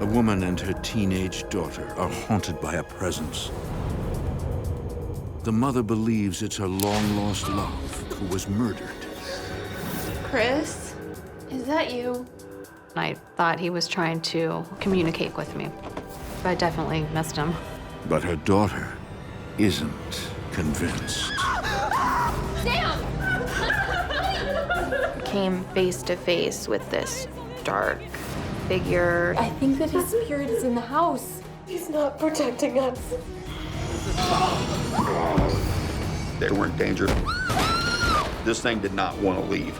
A woman and her teenage daughter are haunted by a presence. The mother believes it's her long-lost love who was murdered. Chris, is that you? I thought he was trying to communicate with me. I definitely missed him. But her daughter isn't convinced. Damn! Came face to face with this dark figure. I think that his spirit is in the house. He's not protecting us. They were in danger. This thing did not want to leave.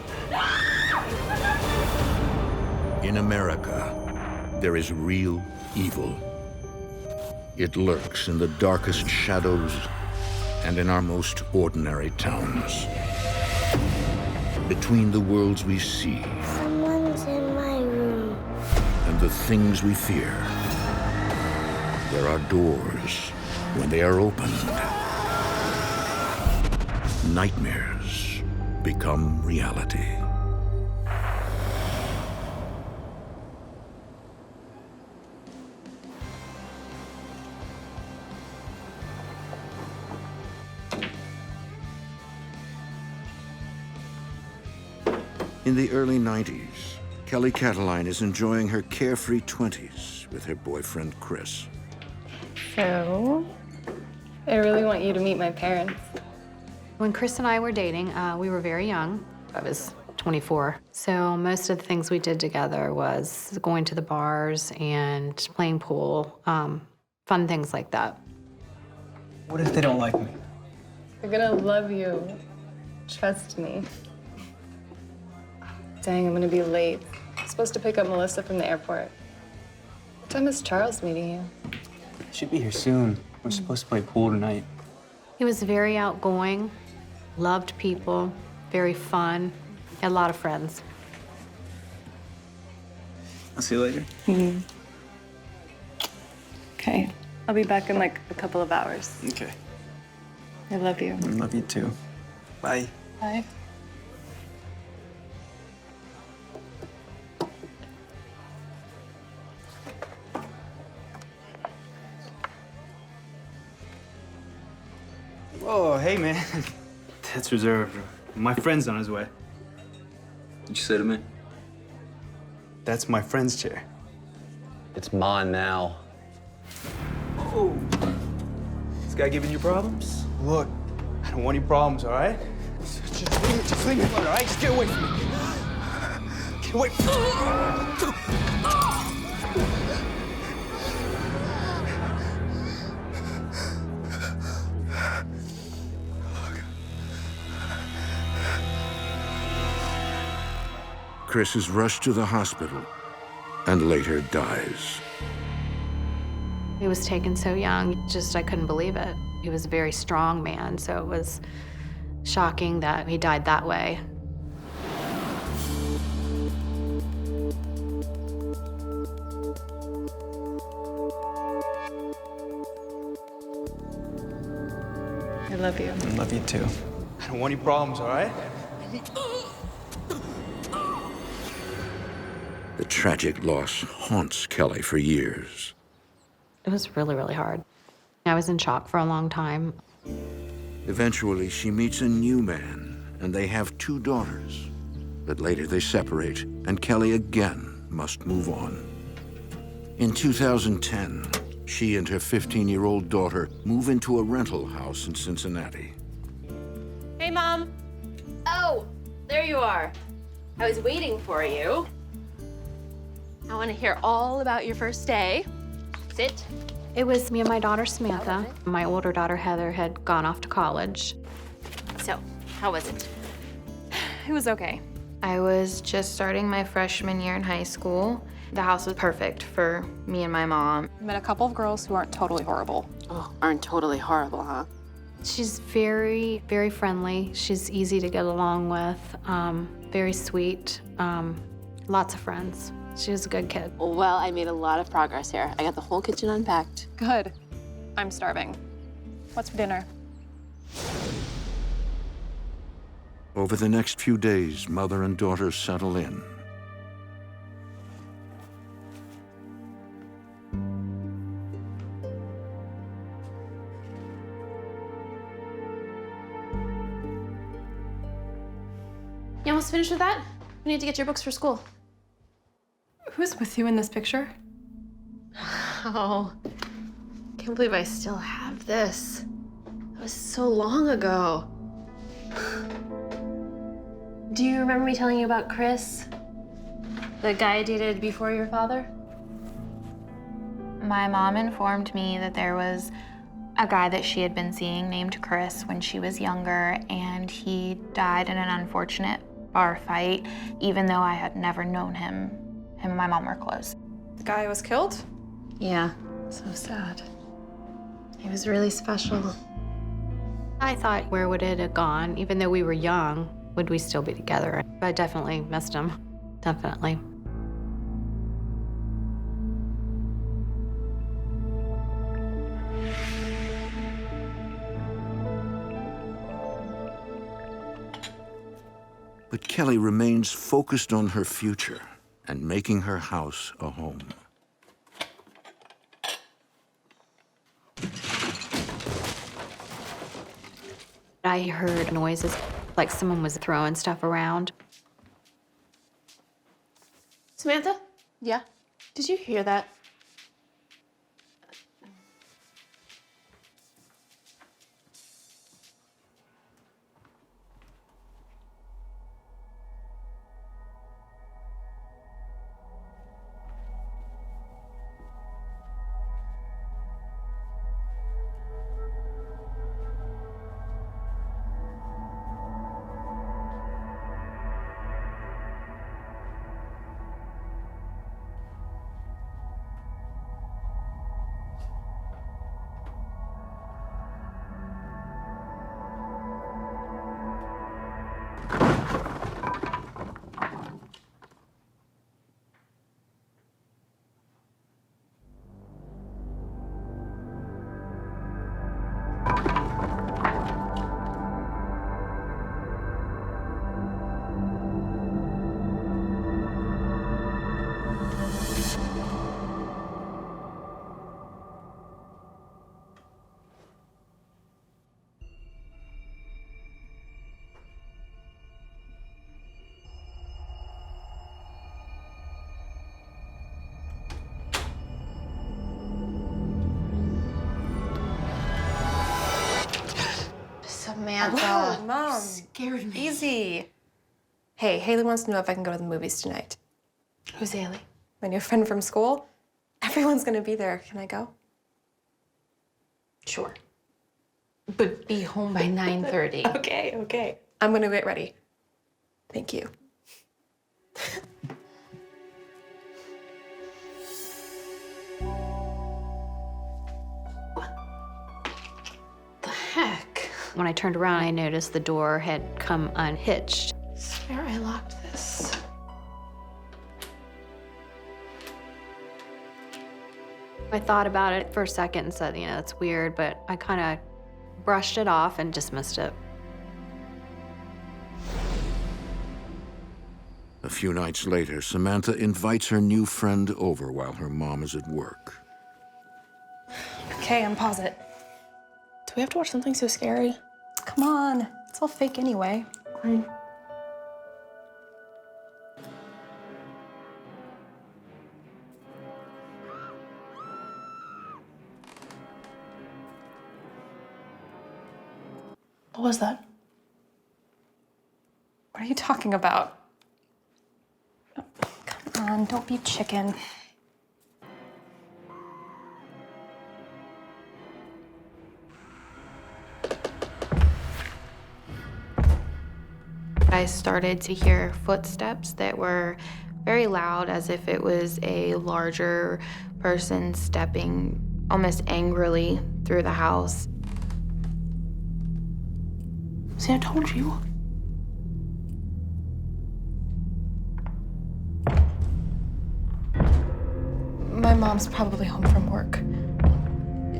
In America, there is real evil. It lurks in the darkest shadows and in our most ordinary towns. Between the worlds we see Someone's in my room. and the things we fear, there are doors. When they are opened, nightmares become reality. In the early 90s, Kelly Cataline is enjoying her carefree 20s with her boyfriend, Chris. So, I really want you to meet my parents. When Chris and I were dating, we were very young. I was 24. So most of the things we did together was going to the bars and playing pool, fun things like that. What if they don't like me? They're gonna love you. Trust me. Dang, I'm gonna be late. I'm supposed to pick up Melissa from the airport. What time is Charles meeting you? I should be here soon. We're supposed to play pool tonight. He was very outgoing, loved people, very fun, had a lot of friends. I'll see you later. Okay. I'll be back in like a couple of hours. Okay. I love you. I love you too. Bye. Bye. Oh, hey, man. That's reserved. My friend's on his way. Did you sit him in? That's my friend's chair. It's mine now. Oh. This guy giving you problems? Look, I don't want any problems, all right? Just leave me alone, all right? Just get away from me. Get away from me. Chris is rushed to the hospital and later dies. He was taken so young, I couldn't believe it. He was a very strong man, so it was shocking that he died that way. I love you. I love you too. I don't want any problems, all right? The tragic loss haunts Kelly for years. It was really, really hard. I was in shock for a long time. Eventually, she meets a new man, and they have 2 daughters. But later they separate, and Kelly again must move on. In 2010, she and her 15-year-old daughter move into a rental house in Cincinnati. Hey, Mom. Oh, there you are. I was waiting for you. I want to hear all about your first day. Sit. It was me and my daughter, Samantha. My older daughter, Heather, had gone off to college. So, how was it? It was okay. I was just starting my freshman year in high school. The house was perfect for me and my mom. Met a couple of girls who aren't totally horrible. Oh, aren't totally horrible, huh? She's very, very friendly. She's easy to get along with, very sweet, lots of friends. She was a good kid. Well, I made a lot of progress here. I got the whole kitchen unpacked. Good. I'm starving. What's for dinner? Over the next few days, mother and daughter settle in. You almost finished with that? We need to get your books for school. Who's with you in this picture? Oh, can't believe I still have this. That was so long ago. Do you remember me telling you about Chris? The guy I dated before your father? My mom informed me that there was a guy that she had been seeing named Chris when she was younger, and he died in an unfortunate bar fight, even though I had never known him. Him and my mom were close. The guy was killed? Yeah, so sad. He was really special. I thought, where would it have gone? Even though we were young, would we still be together? I definitely missed him, definitely. But Kelly remains focused on her future and making her house a home. I heard noises like someone was throwing stuff around. Samantha, Yeah? did you hear that? Samantha. Whoa, Mom. Scared me. Easy. Hey, Haley wants to know if I can go to the movies tonight. Who's Haley? My new friend from school. Everyone's gonna be there. Can I go? Sure. But be home by 9:30. Okay. I'm gonna get ready. Thank you. The heck? When I turned around, I noticed the door had come unhitched. I swear I locked this. I thought about it for a second and said, it's weird, but I kind of brushed it off and dismissed it. A few nights later, Samantha invites her new friend over while her mom is at work. Okay, unpause it. Do we have to watch something so scary? Come on. It's all fake anyway. Fine. What was that? What are you talking about? Come on, don't be chicken. I started to hear footsteps that were very loud, as if it was a larger person stepping almost angrily through the house. See, I told you. My mom's probably home from work.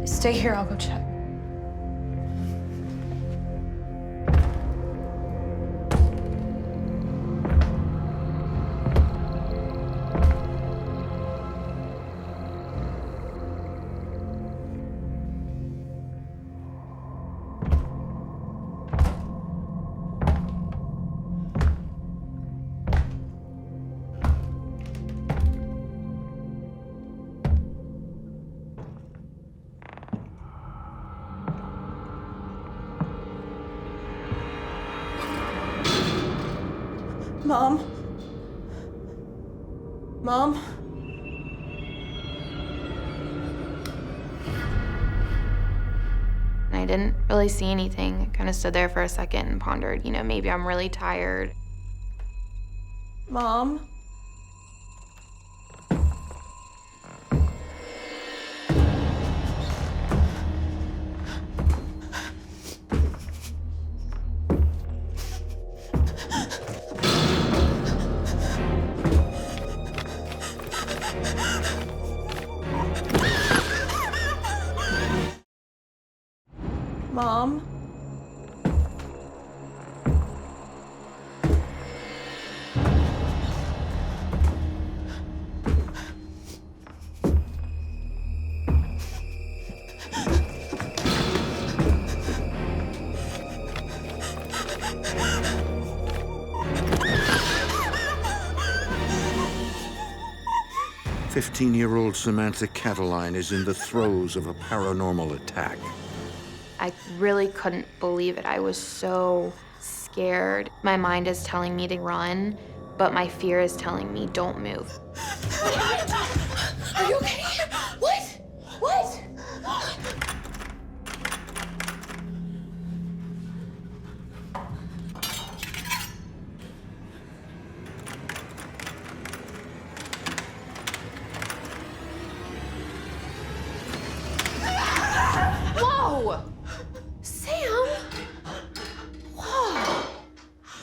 Stay here, I'll go check. Mom? Mom? I didn't really see anything. I kind of stood there for a second and pondered, you know, maybe I'm really tired. Mom? Mom? 15-year-old Samantha Cataline is in the throes of a paranormal attack. I really couldn't believe it. I was so scared. My mind is telling me to run, but my fear is telling me don't move. Are you okay? What? What? Whoa! Sam! Whoa!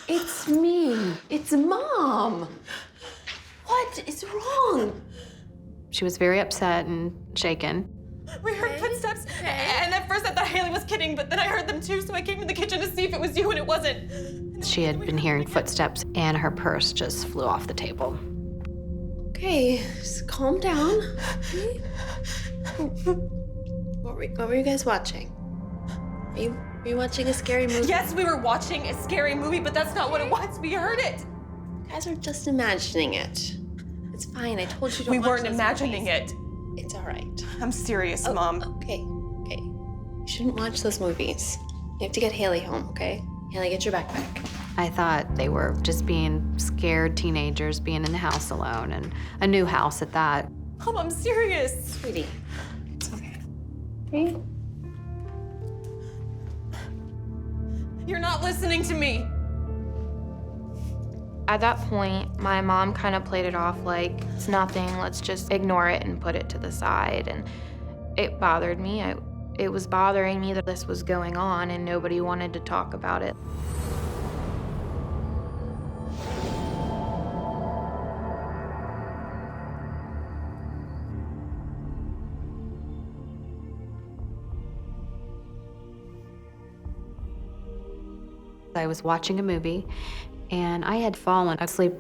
It's me. It's Mom. What is wrong? She was very upset and shaken. We heard footsteps, and at first I thought Haley was kidding, but then I heard them too, so I came in the kitchen to see if it was you, and it wasn't. She had been hearing footsteps, and her purse just flew off the table. Okay, just calm down. What were you guys watching? Were you watching a scary movie? Yes, we were watching a scary movie, but that's not what it was. We heard it. You guys are just imagining it. It's fine. I told you to We watch weren't those imagining movies. it. It's all right. I'm serious, Mom. Okay. You shouldn't watch those movies. You have to get Haley home, okay? Haley, get your backpack. I thought they were just being scared teenagers being in the house alone, and a new house at that. Mom, I'm serious. Sweetie, it's okay. Okay? You're not listening to me. At that point, my mom kind of played it off like it's nothing, let's just ignore it and put it to the side. And it bothered me. It was bothering me that this was going on and nobody wanted to talk about it. I was watching a movie, and I had fallen asleep.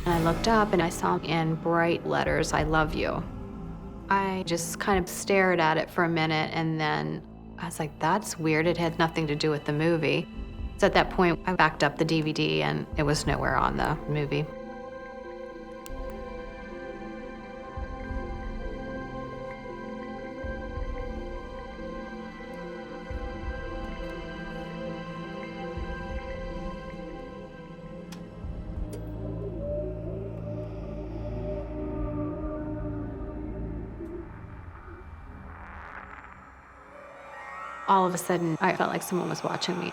And I looked up and I saw in bright letters, "I love you." I just kind of stared at it for a minute, and then I was like, that's weird. It had nothing to do with the movie. So at that point, I backed up the DVD, and it was nowhere on the movie. All of a sudden, I felt like someone was watching me.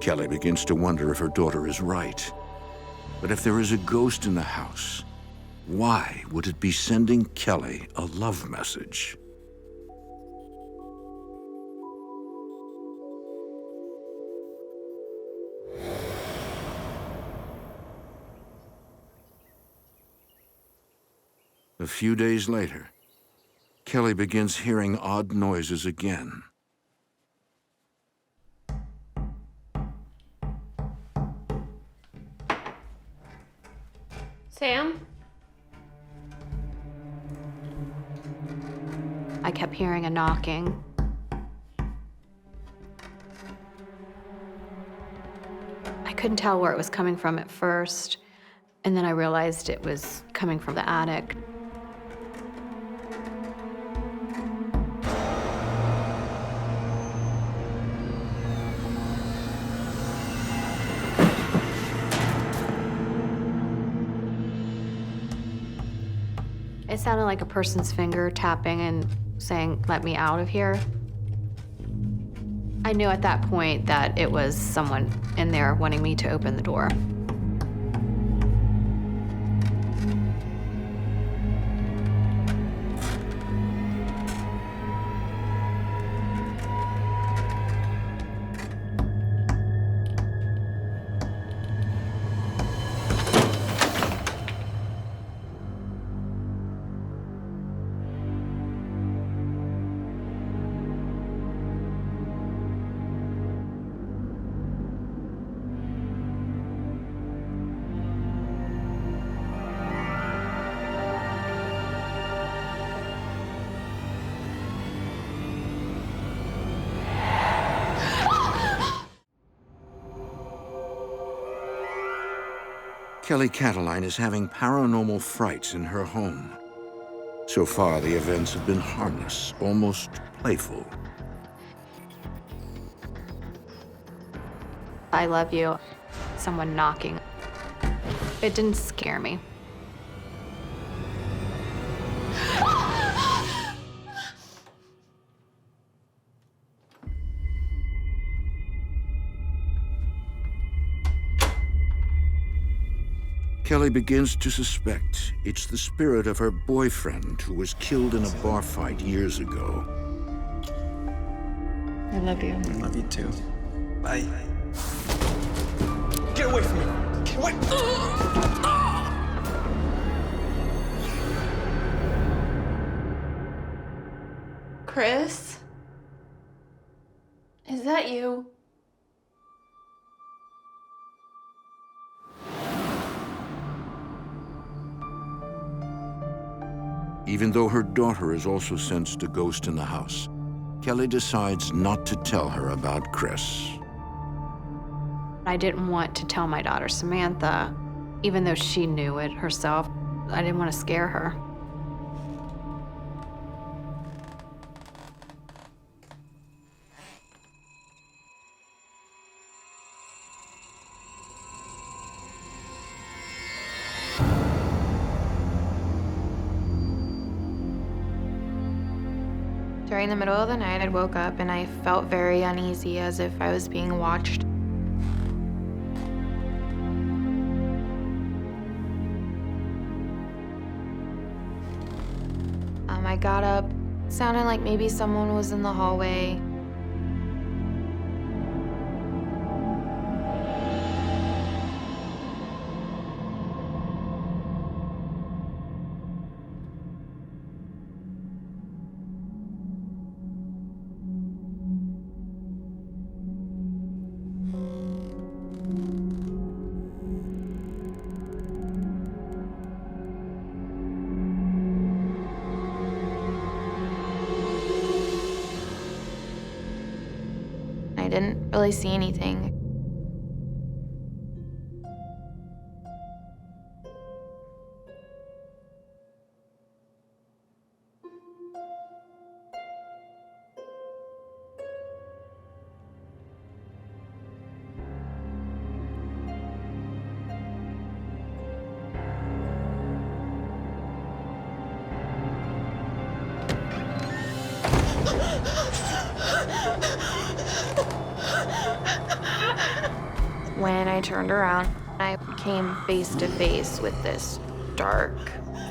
Kelly begins to wonder if her daughter is right. But if there is a ghost in the house, why would it be sending Kelly a love message? A few days later, Kelly begins hearing odd noises again. Sam? I kept hearing a knocking. I couldn't tell where it was coming from at first, and then I realized it was coming from the attic. It sounded like a person's finger tapping and saying, "Let me out of here." I knew at that point that it was someone in there wanting me to open the door. Kelly Cataline is having paranormal frights in her home. So far, the events have been harmless, almost playful. I love you. Someone knocking. It didn't scare me. Kelly begins to suspect it's the spirit of her boyfriend who was killed in a bar fight years ago. I love you. I love you too. Bye. Get away from me! Get away! Chris? Is that you? Even though her daughter has also sensed a ghost in the house, Kelly decides not to tell her about Chris. I didn't want to tell my daughter Samantha, even though she knew it herself. I didn't want to scare her. During the middle of the night, I woke up and I felt very uneasy, as if I was being watched. I got up. It sounded like maybe someone was in the hallway. I didn't really see anything. When I turned around, I came face to face with this dark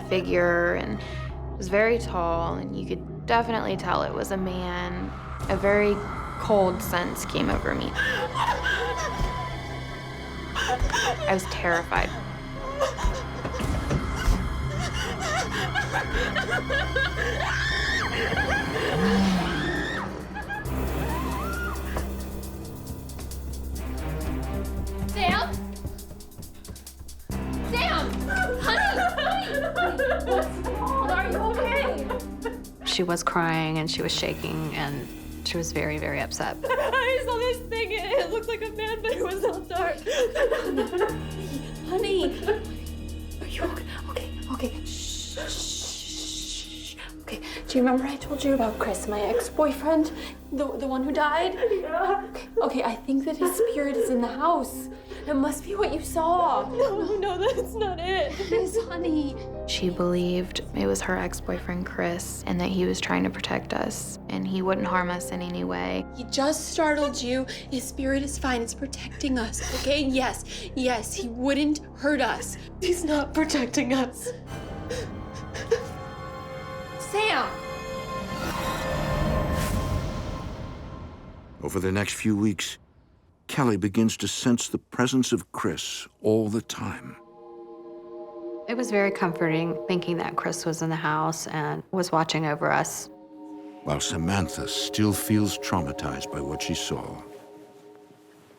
figure, and it was very tall, and you could definitely tell it was a man. A very cold sense came over me. I was terrified. Sam? Sam! Honey! She was crying and she was shaking and she was very, very upset. I saw this thing. It looked like a man, but it was all dark. Honey. Are you okay? Okay. Shh. Okay. Do you remember I told you about Chris, my ex-boyfriend? The one who died? Yeah. Okay, I think that his spirit is in the house. It must be what you saw. No, that's not it. It is, honey. She believed it was her ex-boyfriend, Chris, and that he was trying to protect us, and he wouldn't harm us in any way. He just startled you. His spirit is fine. It's protecting us, okay? Yes, he wouldn't hurt us. He's not protecting us. Sam! Over the next few weeks, Kelly begins to sense the presence of Chris all the time. It was very comforting thinking that Chris was in the house and was watching over us. While Samantha still feels traumatized by what she saw,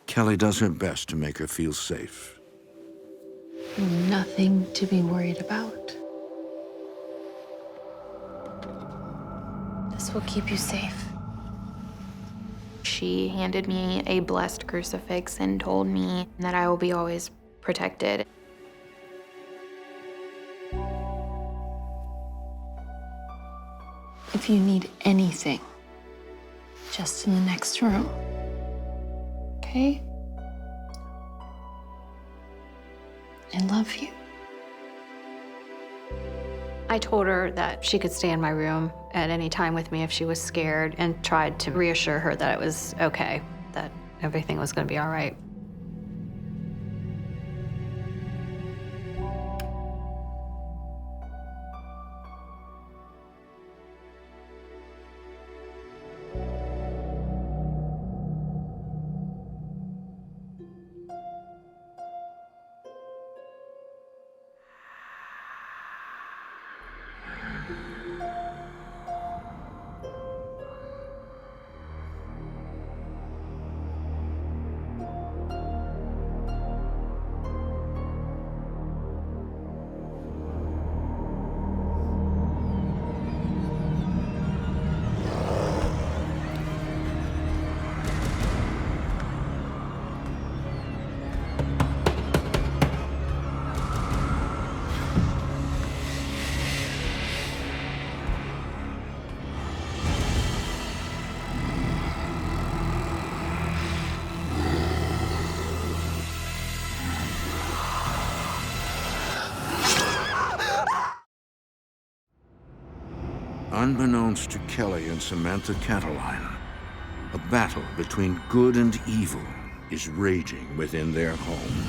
Kelly does her best to make her feel safe. Nothing to be worried about. This will keep you safe. She handed me a blessed crucifix and told me that I will be always protected. If you need anything, just in the next room. Okay? I love you. I told her that she could stay in my room at any time with me if she was scared and tried to reassure her that it was okay, that everything was going to be all right. Unbeknownst to Kelly and Samantha Cataline, a battle between good and evil is raging within their home.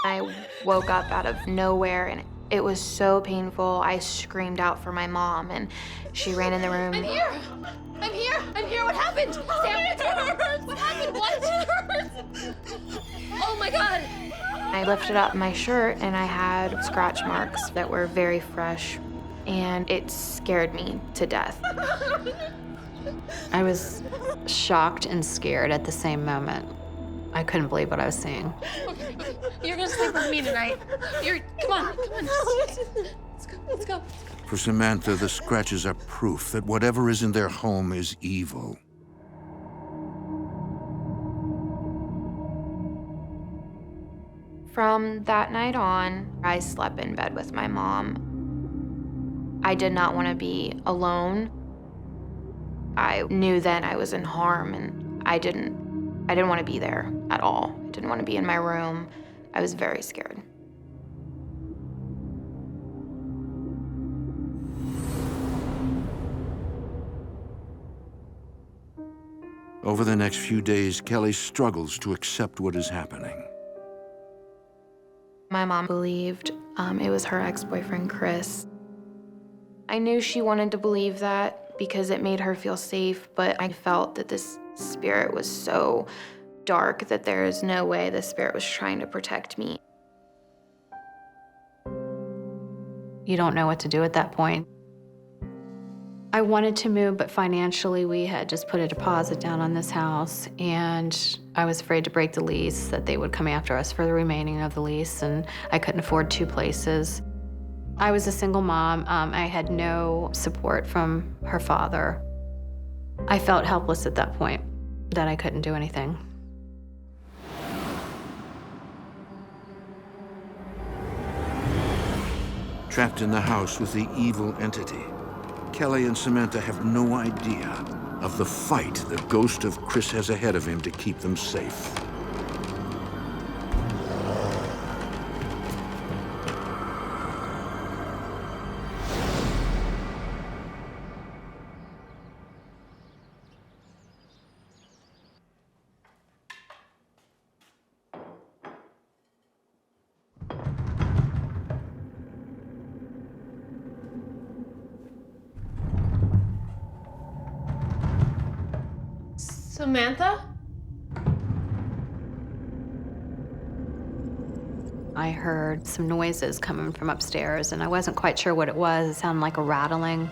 I woke up out of nowhere and it was so painful. I screamed out for my mom and she ran in the room. I'm here. What happened? Sam, it hurts. What happened? What? It hurts. Oh my God. I lifted up my shirt and I had scratch marks that were very fresh and it scared me to death. I was shocked and scared at the same moment. I couldn't believe what I was seeing. Okay. You're gonna sleep with me tonight. Come on. Let's go. For Samantha, the scratches are proof that whatever is in their home is evil. From that night on, I slept in bed with my mom. I did not want to be alone. I knew then I was in harm and I didn't want to be there at all. I didn't want to be in my room. I was very scared. Over the next few days, Kelly struggles to accept what is happening. My mom believed it was her ex-boyfriend, Chris. I knew she wanted to believe that, because it made her feel safe, but I felt that this spirit was so dark that there is no way the spirit was trying to protect me. You don't know what to do at that point. I wanted to move, but financially we had just put a deposit down on this house, and I was afraid to break the lease, that they would come after us for the remaining of the lease, and I couldn't afford 2 places. I was a single mom. I had no support from her father. I felt helpless at that point, that I couldn't do anything. Trapped in the house with the evil entity, Kelly and Samantha have no idea of the fight the ghost of Chris has ahead of him to keep them safe. Samantha? I heard some noises coming from upstairs, and I wasn't quite sure what it was. It sounded like a rattling.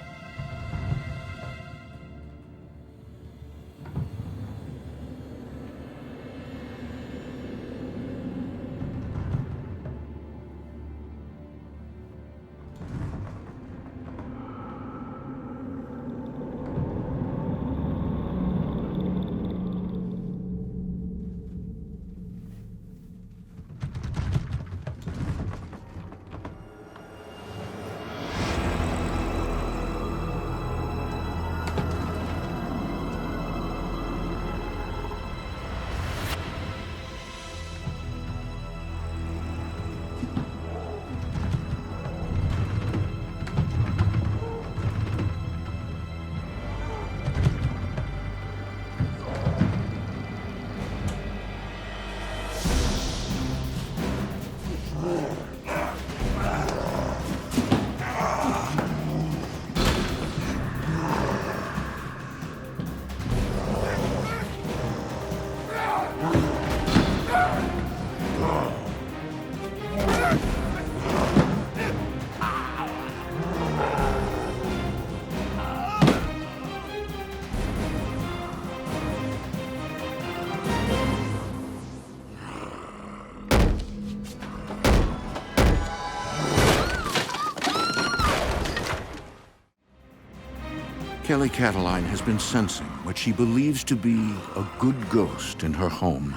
Kelly Cataline has been sensing what she believes to be a good ghost in her home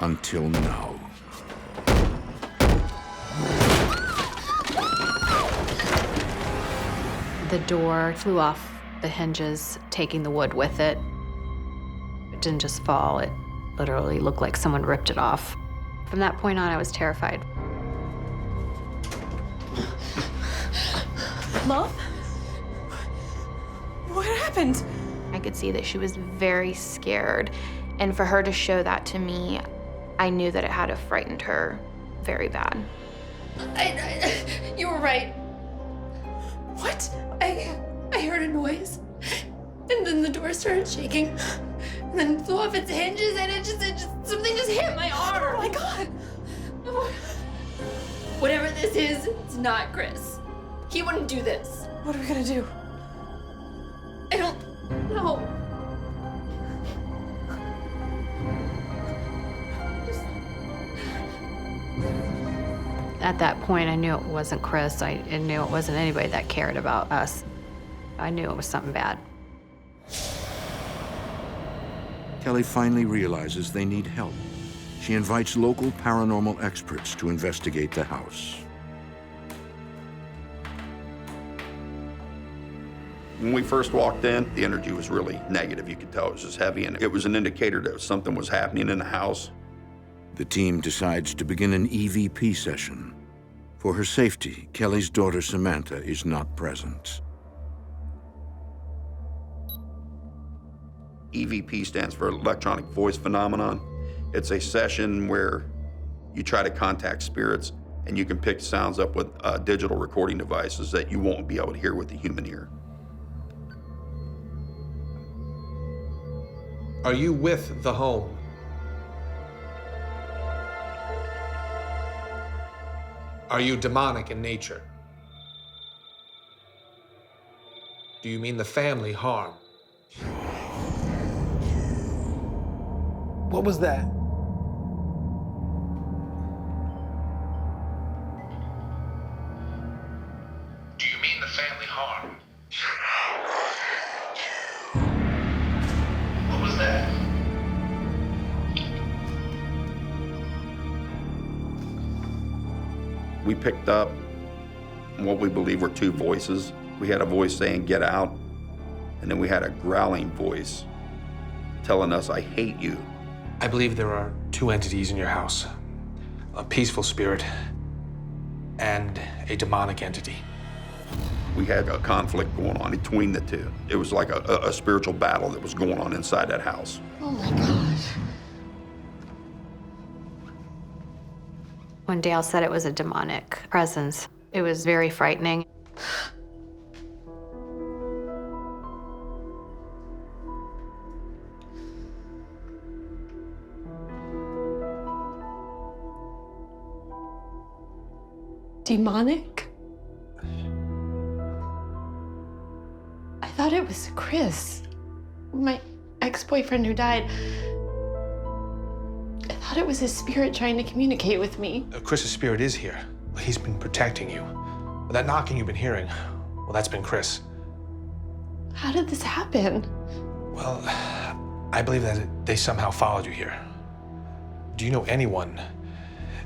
until now. The door flew off the hinges, taking the wood with it. It didn't just fall, it literally looked like someone ripped it off. From that point on, I was terrified. Mom? What happened? I could see that she was very scared, and for her to show that to me, I knew that it had to frightened her very bad. You were right. What? I heard a noise, and then the door started shaking, and then it flew off its hinges, and something just hit my arm. Oh my God! Whatever this is, it's not Chris. He wouldn't do this. What are we gonna do? I don't know. At that point, I knew it wasn't Chris. I knew it wasn't anybody that cared about us. I knew it was something bad. Kelly finally realizes they need help. She invites local paranormal experts to investigate the house. When we first walked in, the energy was really negative. You could tell it was just heavy, and it was an indicator that something was happening in the house. The team decides to begin an EVP session. For her safety, Kelly's daughter Samantha is not present. EVP stands for electronic voice phenomenon. It's a session where you try to contact spirits, and you can pick sounds up with digital recording devices that you won't be able to hear with the human ear. Are you with the home? Are you demonic in nature? Do you mean the family harm? What was that? Do you mean the family harm? What was that? We picked up what we believe were two voices. We had a voice saying, "Get out," and then we had a growling voice telling us, "I hate you." I believe there are two entities in your house. A peaceful spirit and a demonic entity. We had a conflict going on between the two. It was like a spiritual battle that was going on inside that house. Oh my gosh. When Dale said it was a demonic presence, it was very frightening. Demonic? I thought it was Chris, my ex-boyfriend who died. I thought it was his spirit trying to communicate with me. Chris's spirit is here. He's been protecting you. That knocking you've been hearing, well, that's been Chris. How did this happen? Well, I believe that they somehow followed you here. Do you know anyone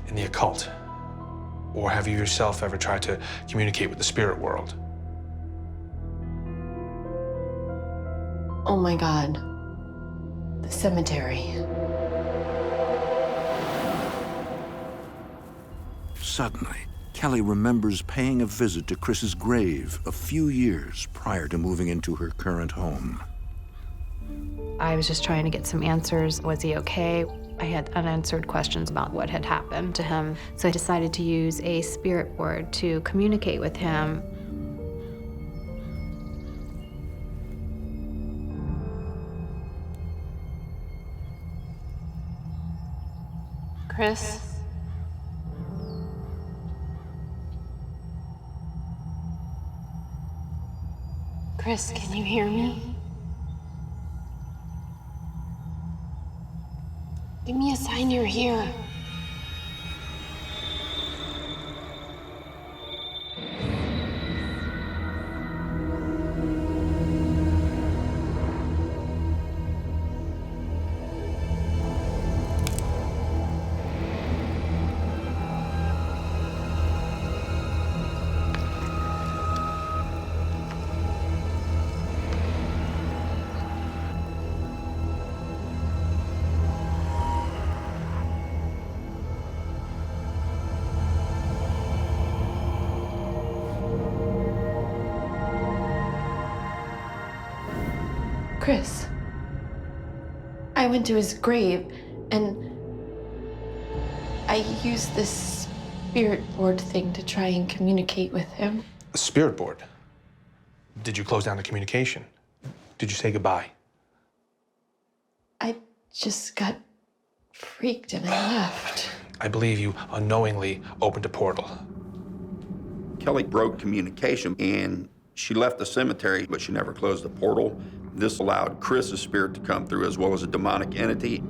in the occult? Or have you yourself ever tried to communicate with the spirit world? Oh my God. The cemetery. Suddenly, Kelly remembers paying a visit to Chris's grave a few years prior to moving into her current home. I was just trying to get some answers. Was he okay? I had unanswered questions about what had happened to him, so I decided to use a spirit board to communicate with him. Chris? Chris, can you hear me? Give me a sign you're here. Chris, I went to his grave and I used this spirit board thing to try and communicate with him. A spirit board? Did you close down the communication? Did you say goodbye? I just got freaked and I left. I believe you unknowingly opened a portal. Kelly broke communication and she left the cemetery, but she never closed the portal. This allowed Chris's spirit to come through as well as a demonic entity.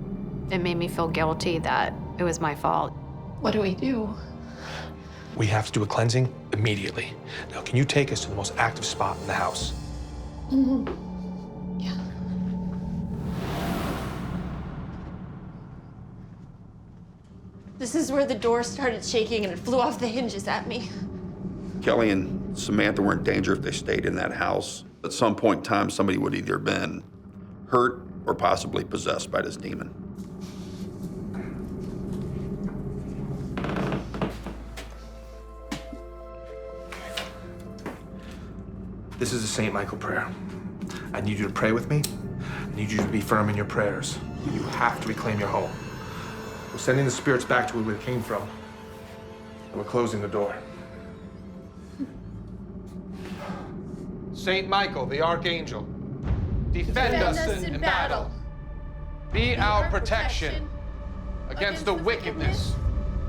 It made me feel guilty that it was my fault. What do we do? We have to do a cleansing immediately. Now, can you take us to the most active spot in the house? Yeah. This is where the door started shaking and it flew off the hinges at me. Kelly and Samantha were in danger if they stayed in that house. At some point in time, somebody would either been hurt or possibly possessed by this demon. This is a St. Michael prayer. I need you to pray with me. I need you to be firm in your prayers. You have to reclaim your home. We're sending the spirits back to where they came from. And we're closing the door. St. Michael, the Archangel, defend us in battle. Be our protection against the wickedness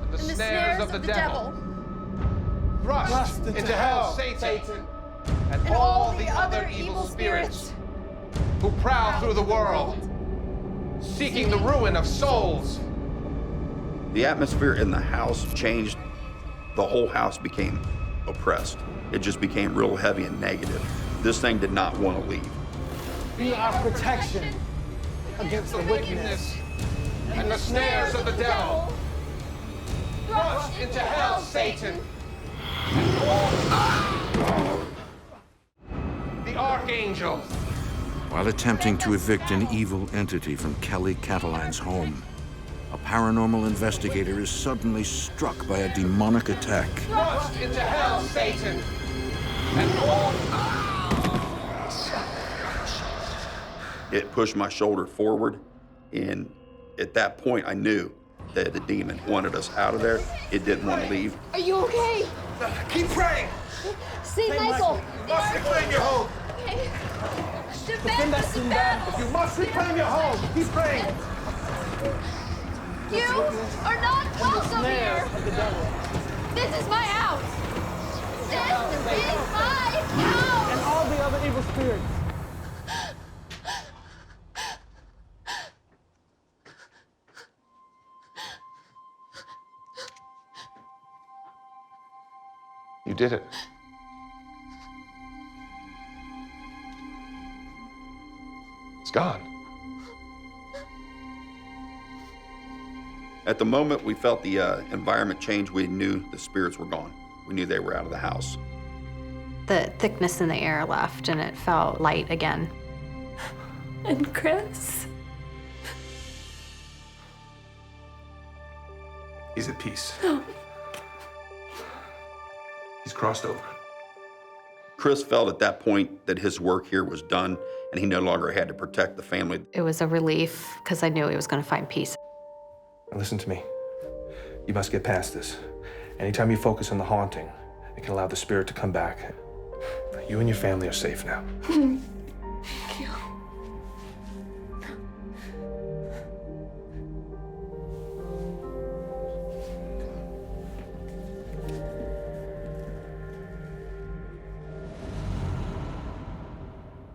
and the snares of the devil. Thrust into hell, Satan, and all the other evil spirits who prowl through the world, seeking the ruin of souls. The atmosphere in the house changed. The whole house became oppressed. It just became real heavy and negative. This thing did not want to leave. Be our protection against the wickedness and the snares of the devil. Thrust into hell, Satan. The Archangel. While attempting to evict an evil entity from Kelly Cataline's home, a paranormal investigator is suddenly struck by a demonic attack. Thrust into hell, Satan. It pushed my shoulder forward, and at that point I knew that the demon wanted us out of there. It didn't want to leave. Are you okay? Keep praying. St. Michael. You must reclaim your home. Okay. Defend us in battle. You must reclaim your home. Keep praying. You are not welcome here. This is my house. This is my house. And all the other evil spirits. You did it. It's gone. At the moment we felt the environment change, we knew the spirits were gone. We knew they were out of the house. The thickness in the air left and it felt light again. And Chris? He's at peace. He's crossed over. Chris felt at that point that his work here was done and he no longer had to protect the family. It was a relief because I knew he was going to find peace. And listen to me. You must get past this. Anytime you focus on the haunting, it can allow the spirit to come back. You and your family are safe now. Thank you.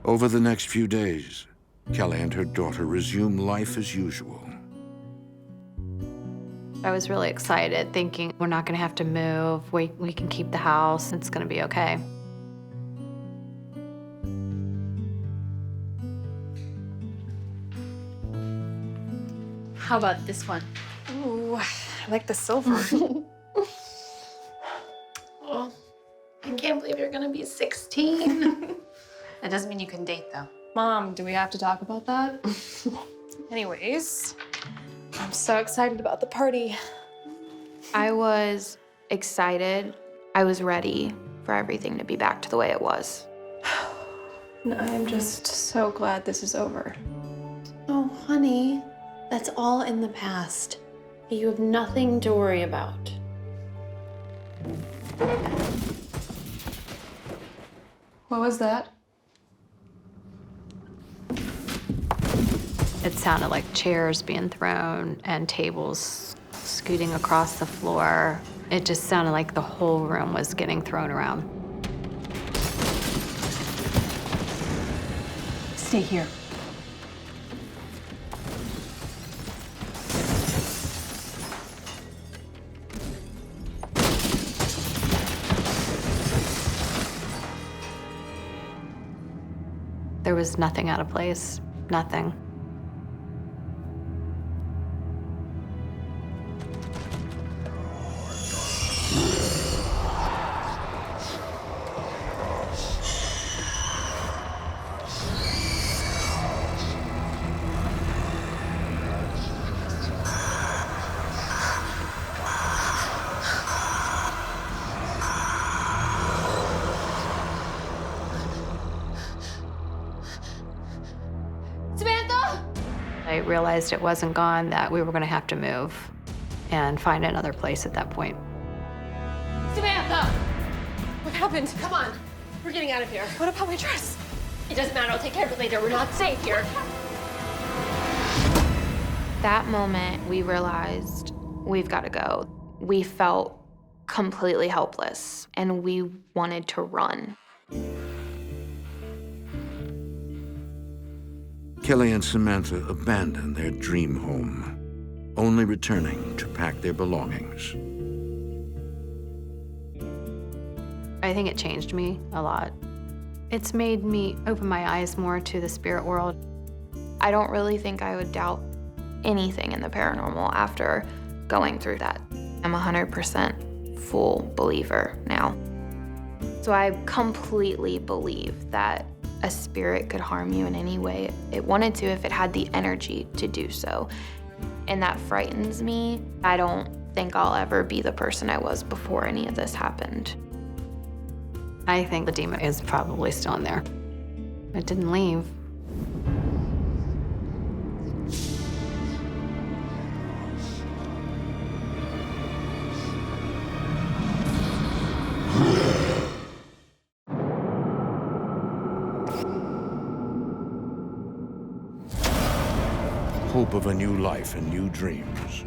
Over the next few days, Kelly and her daughter resume life as usual. I was really excited, thinking we're not going to have to move. We can keep the house. It's going to be okay. How about this one? Ooh, I like the silver. Oh, I can't believe you're gonna be 16. That doesn't mean you can date, though. Mom, do we have to talk about that? Anyways, I'm so excited about the party. I was excited. I was ready for everything to be back to the way it was. And I'm just so glad this is over. Oh, honey, that's all in the past. You have nothing to worry about. What was that? It sounded like chairs being thrown and tables scooting across the floor. It just sounded like the whole room was getting thrown around. Stay here. There was nothing out of place, nothing. I realized it wasn't gone, that we were going to have to move and find another place at that point. Samantha! What happened? Come on, we're getting out of here. What about my dress? It doesn't matter, I'll take care of it later. We're not safe here. That moment, we realized we've got to go. We felt completely helpless, and we wanted to run. Kelly and Samantha abandoned their dream home, only returning to pack their belongings. I think it changed me a lot. It's made me open my eyes more to the spirit world. I don't really think I would doubt anything in the paranormal after going through that. I'm 100% full believer now. So I completely believe that a spirit could harm you in any way it wanted to if it had the energy to do so. And that frightens me. I don't think I'll ever be the person I was before any of this happened. I think the demon is probably still in there. It didn't leave. Hope of a new life and new dreams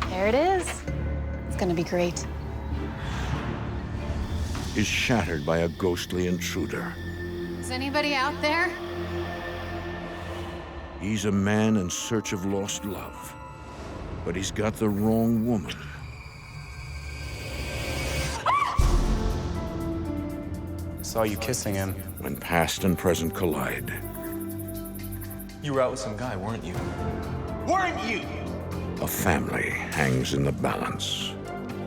There it is. It's gonna be great. is shattered by a ghostly intruder. Is anybody out there? He's a man in search of lost love, but he's got the wrong woman. Saw you kissing him. When past and present collide, You were out with some guy, weren't you? Weren't you? a family hangs in the balance.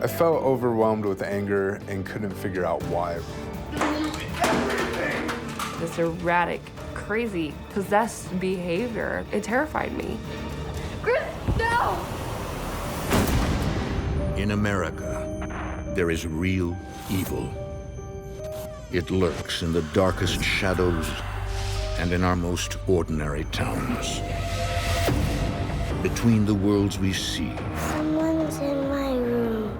I felt overwhelmed with anger and couldn't figure out why. This erratic, crazy, possessed behavior, it terrified me. Chris, no! In America, there is real evil. It lurks in the darkest shadows and in our most ordinary towns. Between the worlds we see Someone's in my room.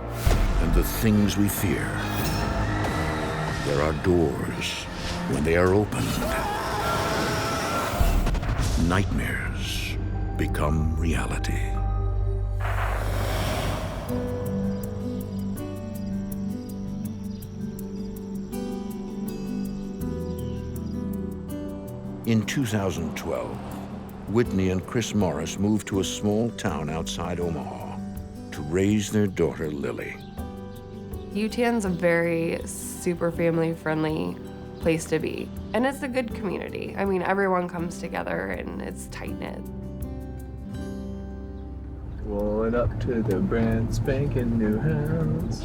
and the things we fear, there are doors. When they are opened, nightmares become reality. In 2012, Whitney and Chris Morris moved to a small town outside Omaha to raise their daughter, Lily. UTN's a very super family-friendly place to be. And it's a good community. I mean, everyone comes together and it's tight-knit. Rolling up to the brand spanking new house.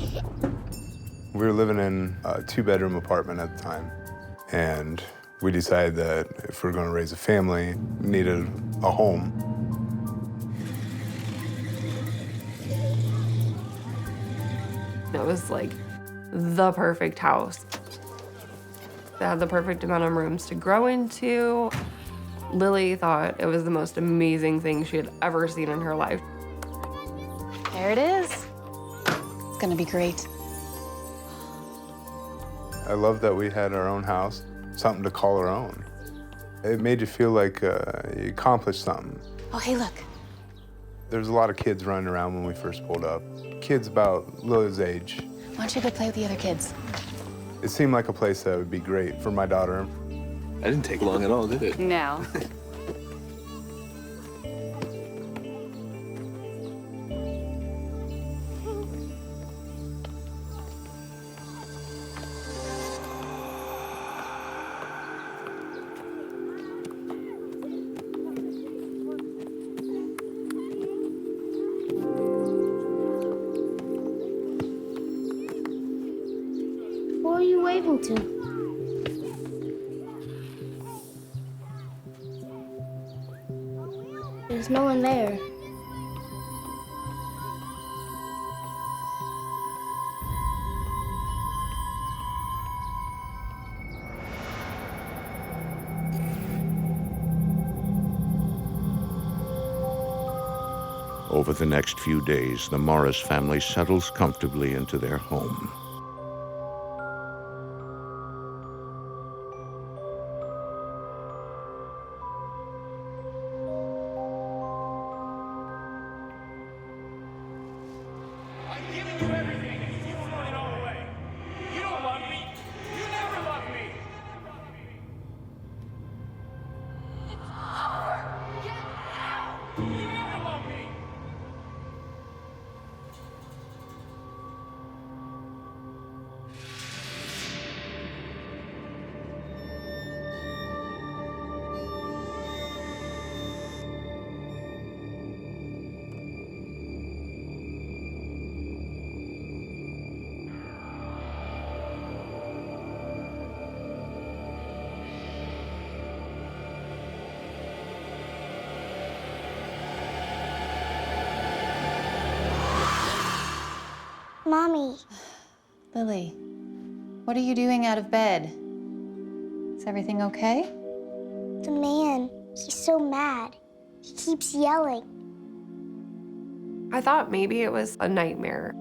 We were living in a 2-bedroom apartment at the time, and we decided that if we're going to raise a family, we needed a home. It was like the perfect house. It had the perfect amount of rooms to grow into. Lily thought it was the most amazing thing she had ever seen in her life. There it is. It's gonna be great. I love that we had our own house, something to call our own. It made you feel like you accomplished something. Oh, hey, look. There was a lot of kids running around when we first pulled up. Kids about Lily's age. Why don't you go play with the other kids? It seemed like a place that would be great for my daughter. I didn't take long at all, did it? No. Who are you waving to? There's no one there. Over the next few days, the Morris family settles comfortably into their home. Mommy. Lily, what are you doing out of bed? Is everything okay? The man, he's so mad. He keeps yelling. I thought maybe it was a nightmare.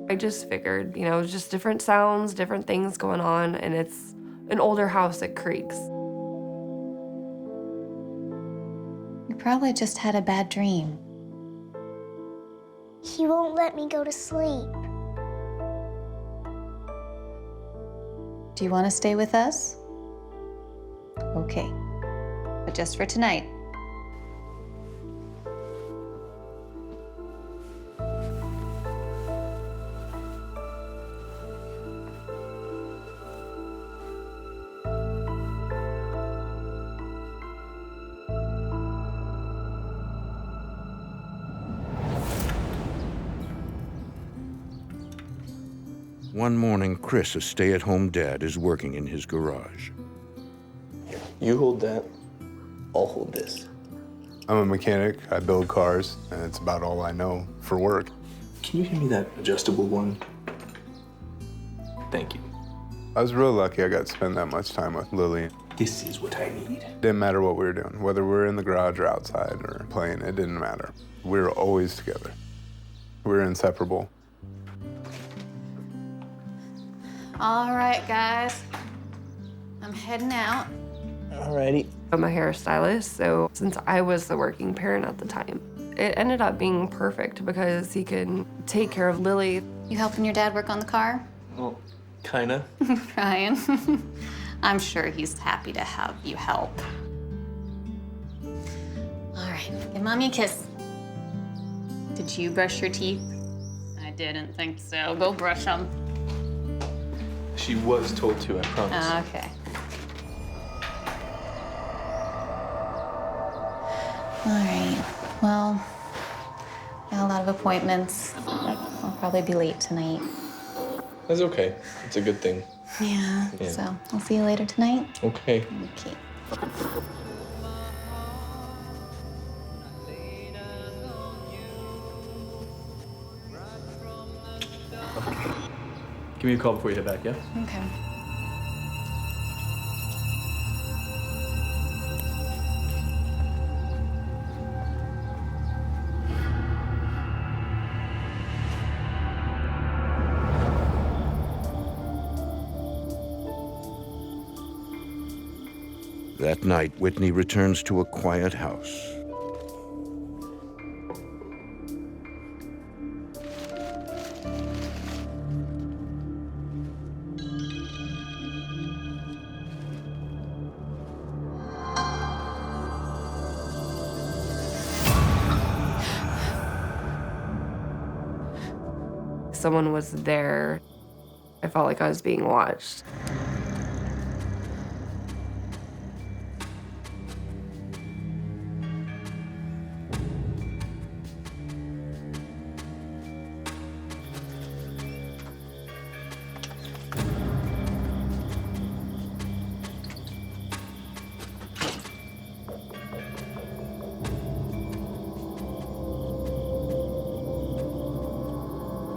I just figured, you know, just different sounds, different things going on, and it's an older house that creaks. You probably just had a bad dream. He won't let me go to sleep. Do you want to stay with us? Okay, but just for tonight. One morning, Chris, a stay-at-home dad, is working in his garage. You hold that. I'll hold this. I'm a mechanic. I build cars, and it's about all I know for work. Can you give me that adjustable one? Thank you. I was real lucky I got to spend that much time with Lily. This is what I need. Didn't matter what we were doing, whether we were in the garage or outside or playing, it didn't matter. We were always together. We were inseparable. All right, guys. I'm heading out. Alrighty. I'm a hairstylist, so since I was the working parent at the time, it ended up being perfect because he can take care of Lily. You helping your dad work on the car? Well, kinda. Ryan. I'm sure he's happy to have you help. All right, give Mommy a kiss. Did you brush your teeth? I didn't think so. Go brush them. She was told to, I promise. Okay. All right, well, got a lot of appointments. I'll probably be late tonight. That's okay. It's a good thing. Yeah, Yeah. so I'll see you later tonight. Okay. Okay. Give me a call before you head back, yeah? Okay. That night, Whitney returns to a quiet house. Someone was there. I felt like I was being watched.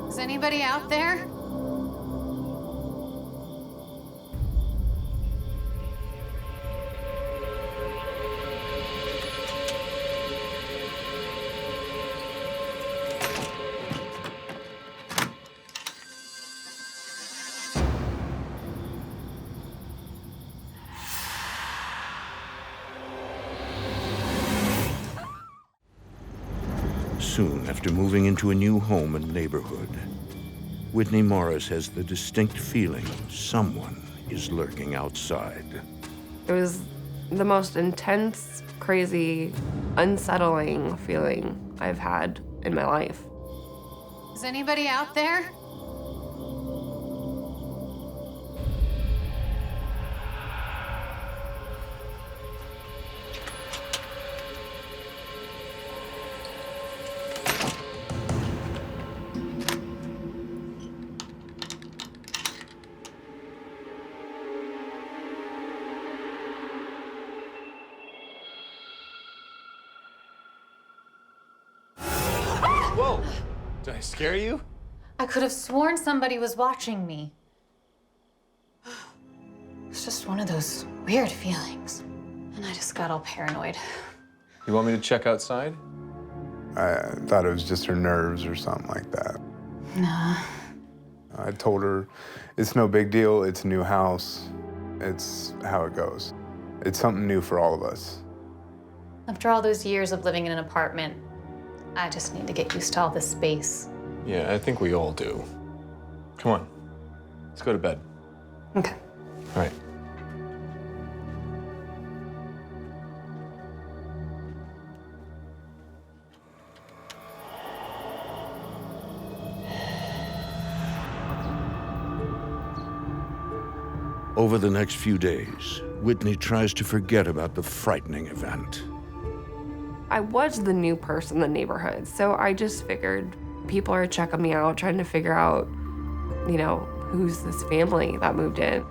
Is anybody out there? Soon after moving into a new home and neighborhood, Whitney Morris has the distinct feeling someone is lurking outside. It was the most intense, crazy, unsettling feeling I've had in my life. Is anybody out there? Whoa! Did I scare you? I could have sworn somebody was watching me. It's just one of those weird feelings. And I just got all paranoid. You want me to check outside? I thought it was just her nerves or something like that. Nah. I told her, it's no big deal, it's a new house. It's how it goes. It's something new for all of us. After all those years of living in an apartment, I just need to get used to all this space. Yeah, I think we all do. Come on, let's go to bed. Okay. All right. Over the next few days, Whitney tries to forget about the frightening event. I was the new person in the neighborhood, so I just figured people are checking me out, trying to figure out, you know, who's this family that moved in.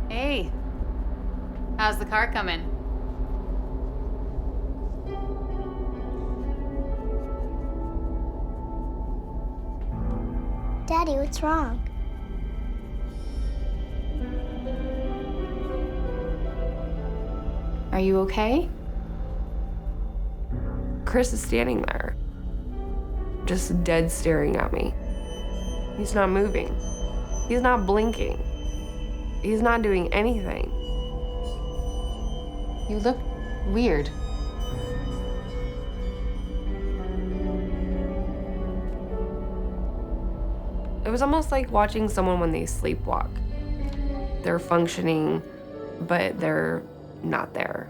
Hey, how's the car coming? Daddy, what's wrong? Are you okay? Chris is standing there, just dead staring at me. He's not moving. He's not blinking. He's not doing anything. You look weird. It was almost like watching someone when they sleepwalk. They're functioning, but they're not there.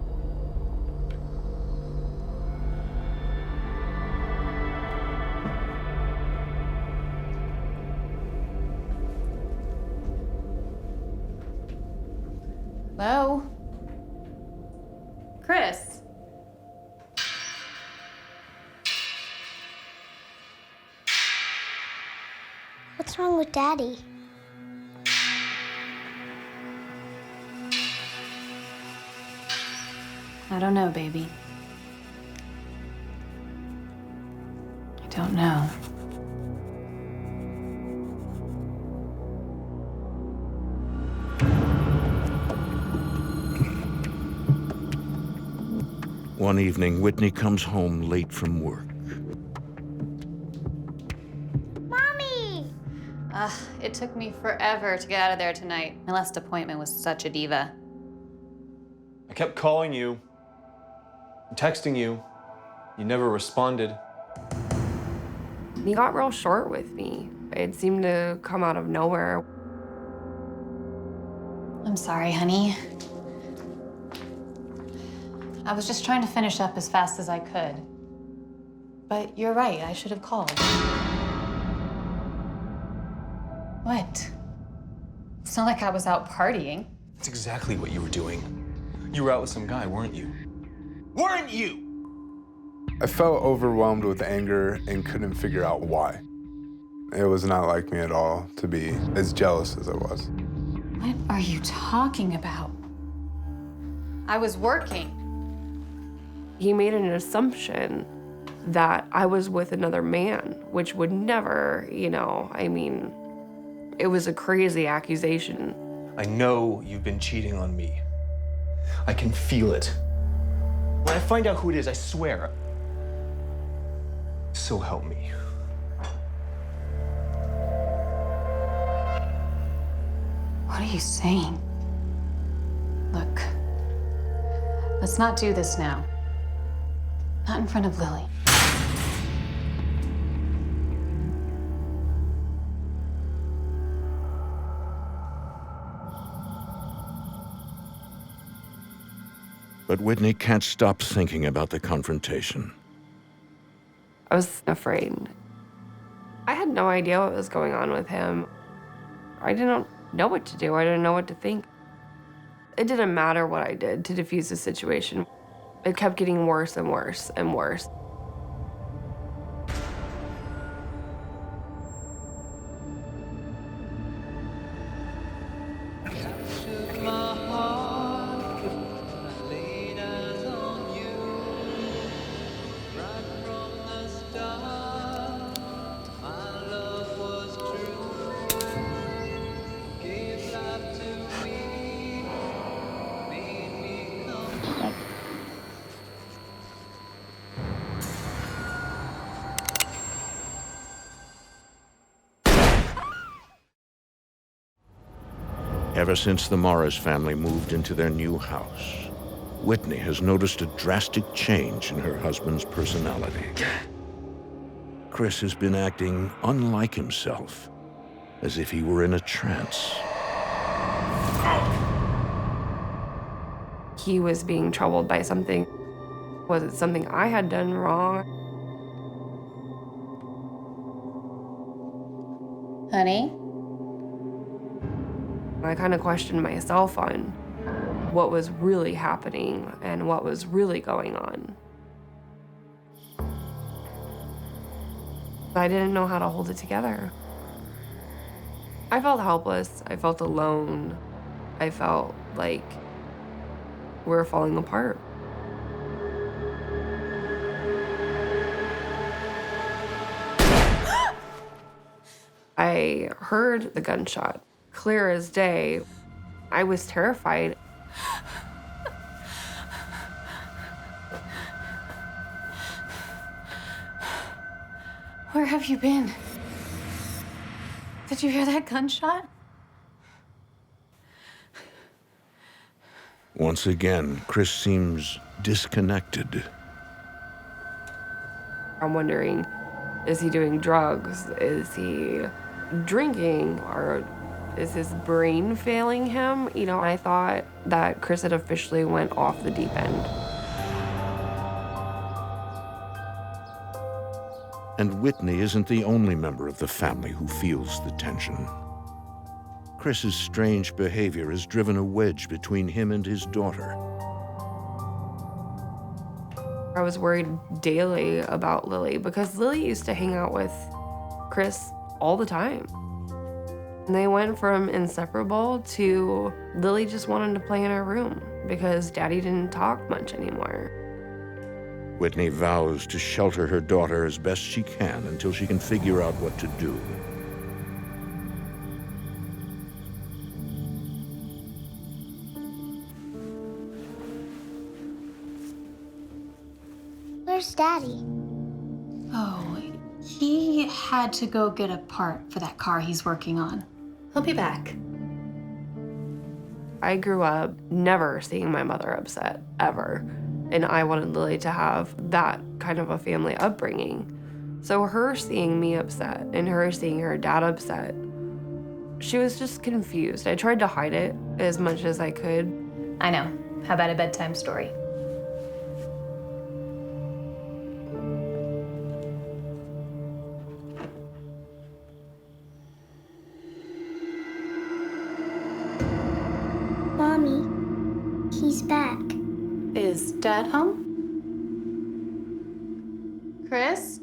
Hello? Chris? What's wrong with Daddy? I don't know, baby. I don't know. One evening, Whitney comes home late from work. Mommy! It took me forever to get out of there tonight. My last appointment was such a diva. I kept calling you, texting you. You never responded. He got real short with me. It seemed to come out of nowhere. I'm sorry, honey. I was just trying to finish up as fast as I could. But you're right, I should have called. What? It's not like I was out partying. That's exactly what you were doing. You were out with some guy, weren't you? Weren't you? I felt overwhelmed with anger and couldn't figure out why. It was not like me at all to be as jealous as I was. What are you talking about? I was working. He made an assumption that I was with another man, which would never, you know, I mean, it was a crazy accusation. I know you've been cheating on me. I can feel it. When I find out who it is, I swear. So help me. What are you saying? Look, let's not do this now. Not in front of Lily. But Whitney can't stop thinking about the confrontation. I was afraid. I had no idea what was going on with him. I didn't know what to do. I didn't know what to think. It didn't matter what I did to defuse the situation. It kept getting worse and worse and worse. Ever since the Morris family moved into their new house, Whitney has noticed a drastic change in her husband's personality. Chris has been acting unlike himself, as if he were in a trance. He was being troubled by something. Was it something I had done wrong? Honey? I kind of questioned myself on what was really happening and what was really going on. I didn't know how to hold it together. I felt helpless. I felt alone. I felt like we were falling apart. I heard the gunshot, clear as day. I was terrified. Where have you been? Did you hear that gunshot? Once again, Chris seems disconnected. I'm wondering, is he doing drugs? Is he drinking? Or is his brain failing him? You know, I thought that Chris had officially went off the deep end. And Whitney isn't the only member of the family who feels the tension. Chris's strange behavior has driven a wedge between him and his daughter. I was worried daily about Lily because Lily used to hang out with Chris all the time. And they went from inseparable to Lily just wanted to play in her room because Daddy didn't talk much anymore. Whitney vows to shelter her daughter as best she can until she can figure out what to do. Where's Daddy? Oh, he had to go get a part for that car he's working on. He'll be back. I grew up never seeing my mother upset, ever. And I wanted Lily to have that kind of a family upbringing. So her seeing me upset and her seeing her dad upset, she was just confused. I tried to hide it as much as I could. I know. How about a bedtime story? Mommy, he's back. Is Dad home? Chris?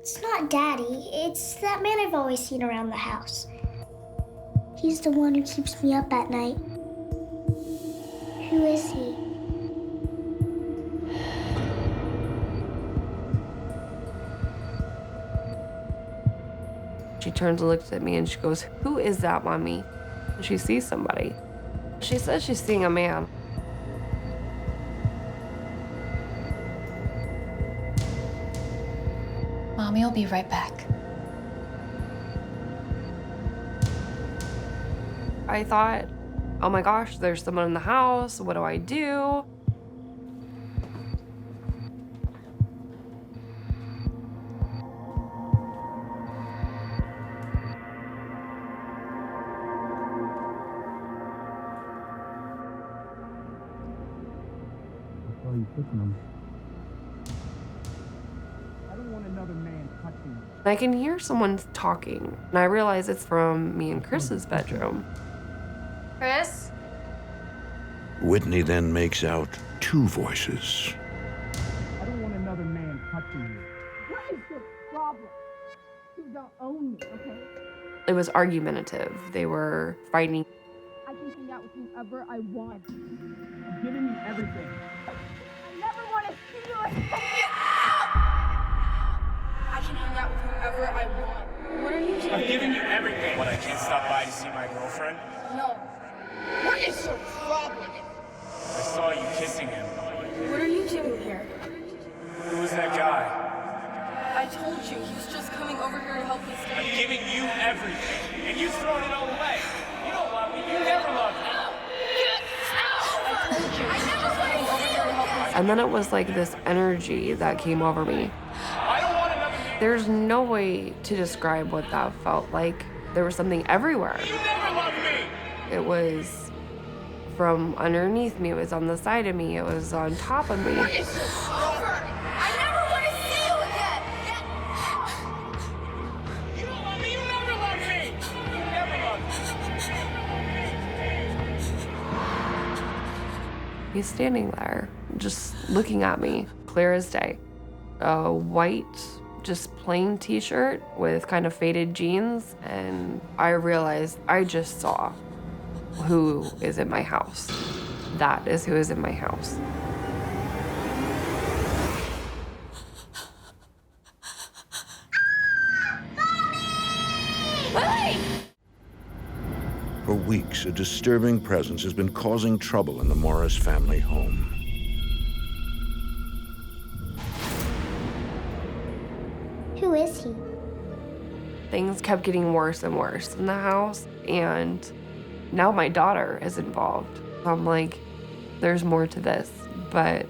It's not Daddy. It's that man I've always seen around the house. He's the one who keeps me up at night. Who is he? She turns and looks at me and she goes, "Who is that, Mommy?" And she sees somebody. She says she's seeing a man. Mommy will be right back. I thought, oh my gosh, there's someone in the house. What do I do? Why are you kissing him? I don't want another man touching me. I can hear someone talking, and I realize it's from me and Chris's bedroom. Chris? Whitney then makes out two voices. I don't want another man touching me. What is your problem? You don't own me, okay? It was argumentative. They were fighting. I can hang out with whoever I want. I'm giving you everything. I never want to see you again. I can hang out with whoever I want. What are you doing? I'm giving you everything. What, I can't stop by to see my girlfriend? No. What is your problem? I saw you kissing him. What are you doing here? Who was that guy? I told you, he's just coming over here to help me stay. I'm giving you everything, and you've thrown it all away. You don't love me. You never loved me. I told you, he's just coming over here to help me stay. And then it was like this energy that came over me. I don't want another man. There's no way to describe what that felt like. There was something everywhere. You never loved me. It was from underneath me. It was on the side of me. It was on top of me. What is your problem? I never want to see you again. You don't love me. You never loved me. You never loved me. He's standing there, just looking at me, clear as day. A white, just plain t-shirt with kind of faded jeans. And I realized I just saw who is in my house. That is who is in my house. For weeks, a disturbing presence has been causing trouble in the Morris family home. Who is he? Things kept getting worse and worse in the house, and now my daughter is involved. I'm like, there's more to this, but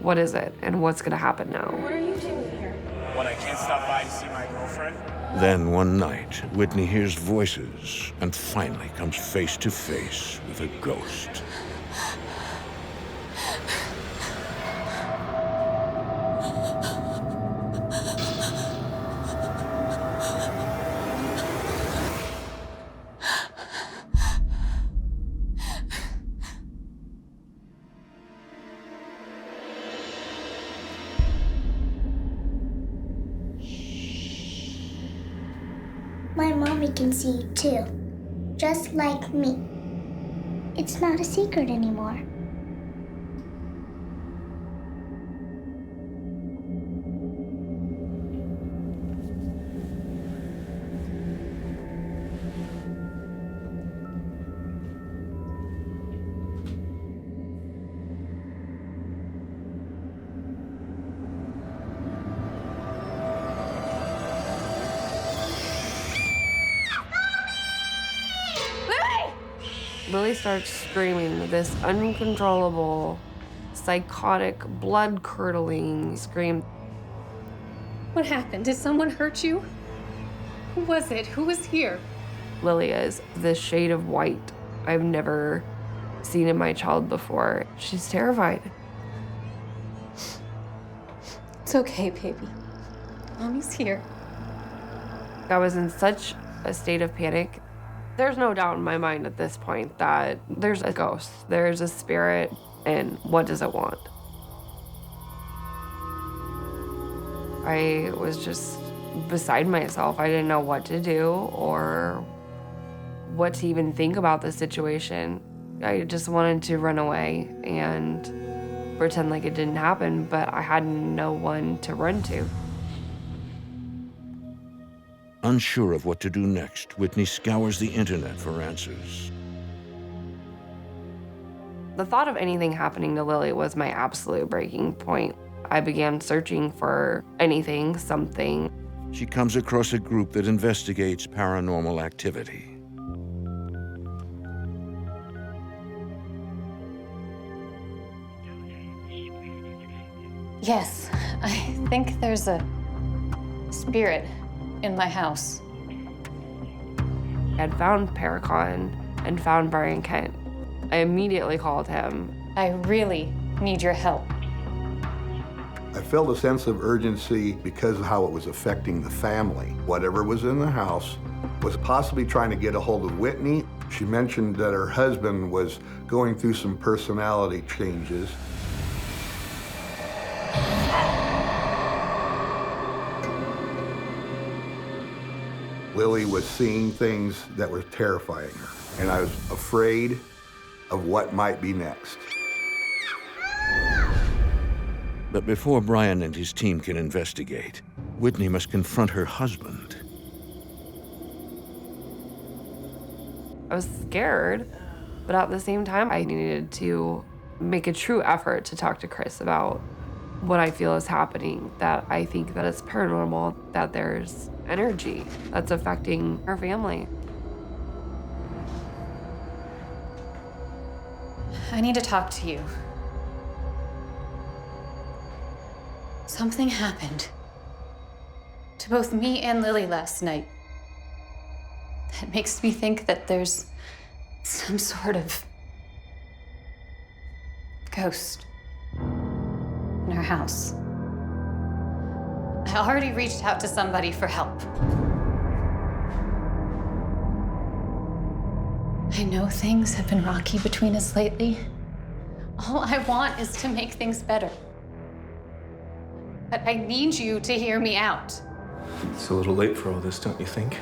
what is it, and what's gonna happen now? What are you doing here? What, I can't stop by to see my girlfriend? Then one night, Whitney hears voices and finally comes face to face with a ghost. My mommy can see you too, just like me. It's not a secret anymore. Lily starts screaming this uncontrollable, psychotic, blood-curdling scream. What happened? Did someone hurt you? Who was it? Who was here? Lily is this shade of white I've never seen in my child before. She's terrified. It's okay, baby. Mommy's here. I was in such a state of panic. There's no doubt in my mind at this point that there's a ghost, there's a spirit, and what does it want? I was just beside myself. I didn't know what to do or what to even think about the situation. I just wanted to run away and pretend like it didn't happen, but I had no one to run to. Unsure of what to do next, Whitney scours the internet for answers. The thought of anything happening to Lily was my absolute breaking point. I began searching for anything, something. She comes across a group that investigates paranormal activity. Yes, I think there's a spirit in my house. I'd found Paracon and found Brian Kent. I immediately called him. I really need your help. I felt a sense of urgency because of how it was affecting the family. Whatever was in the house was possibly trying to get a hold of Whitney. She mentioned that her husband was going through some personality changes. Lily was seeing things that were terrifying her, and I was afraid of what might be next. But before Brian and his team can investigate, Whitney must confront her husband. I was scared, but at the same time, I needed to make a true effort to talk to Chris about what I feel is happening, that I think that it's paranormal, that there's energy that's affecting our family. I need to talk to you. Something happened to both me and Lily last night that makes me think that there's some sort of ghost in our house. I already reached out to somebody for help. I know things have been rocky between us lately. All I want is to make things better. But I need you to hear me out. It's a little late for all this, don't you think?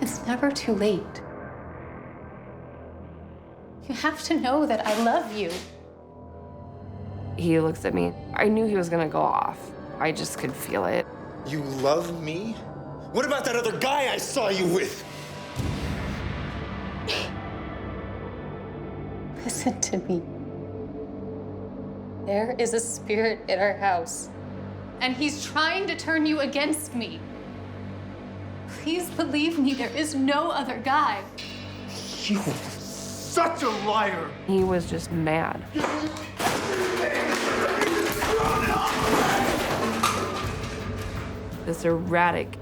It's never too late. You have to know that I love you. He looks at me. I knew he was gonna go off. I just could feel it. You love me? What about that other guy I saw you with? Listen to me. There is a spirit in our house, and he's trying to turn you against me. Please believe me, there is no other guy. You are such a liar! He was just mad. This erratic,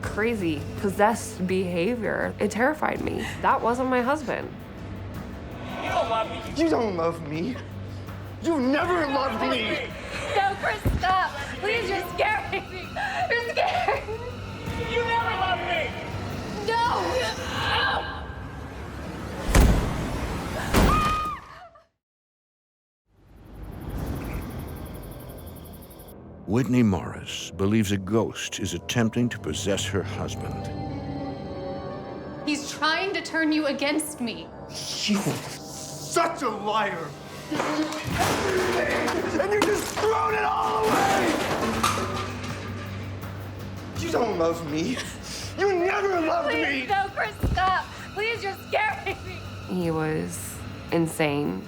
crazy, possessed behavior, it terrified me. That wasn't my husband. You don't love me. You don't love me. You never loved me. No, Chris, stop. Please, you're scaring me. You're scaring me. You never loved me. No! Whitney Morris believes a ghost is attempting to possess her husband. He's trying to turn you against me. You are such a liar. And you just thrown it all away! You don't love me. You never loved me! Please, no, Chris, stop. Please, you're scaring me. He was insane.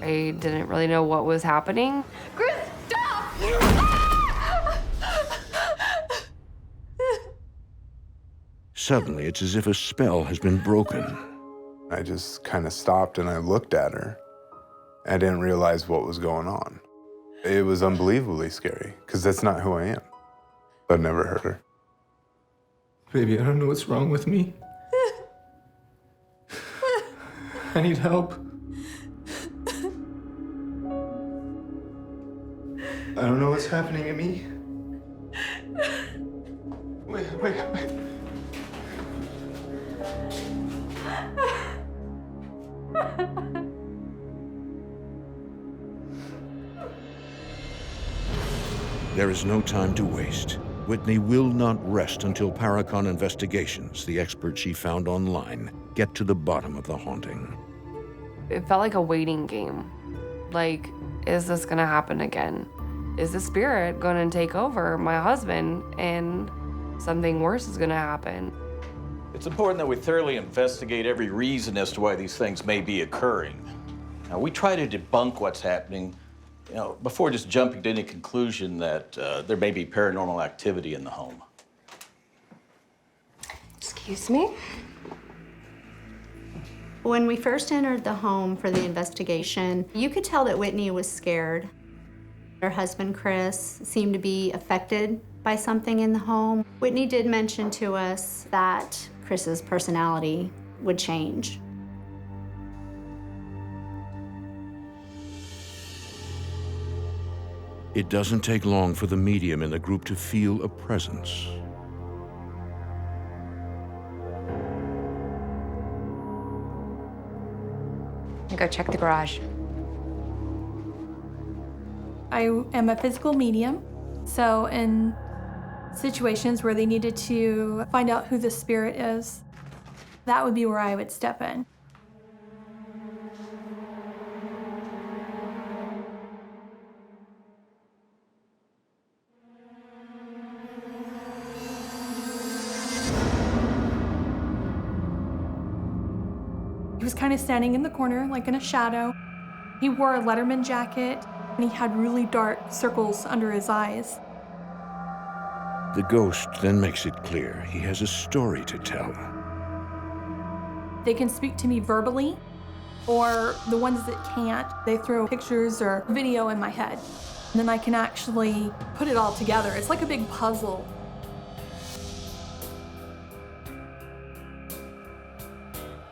I didn't really know what was happening. Chris, stop! Suddenly, it's as if a spell has been broken. I just kind of stopped and I looked at her. I didn't realize what was going on. It was unbelievably scary, because that's not who I am. I've never heard her. Baby, I don't know what's wrong with me. I need help. I don't know what's happening to me. Wait. There is no time to waste. Whitney will not rest until Paracon Investigations, the expert she found online, get to the bottom of the haunting. It felt like a waiting game. Like, is this gonna happen again? Is the spirit gonna take over my husband and something worse is gonna happen. It's important that we thoroughly investigate every reason as to why these things may be occurring. Now, we try to debunk what's happening, before just jumping to any conclusion that there may be paranormal activity in the home. Excuse me? When we first entered the home for the investigation, you could tell that Whitney was scared. Her husband, Chris, seemed to be affected by something in the home. Whitney did mention to us that Chris's personality would change. It doesn't take long for the medium in the group to feel a presence. Go check the garage. I am a physical medium, so in situations where they needed to find out who the spirit is, that would be where I would step in. He was kind of standing in the corner, like in a shadow. He wore a Letterman jacket, and he had really dark circles under his eyes. The ghost then makes it clear he has a story to tell. They can speak to me verbally, or the ones that can't, they throw pictures or video in my head. And then I can actually put it all together. It's like a big puzzle.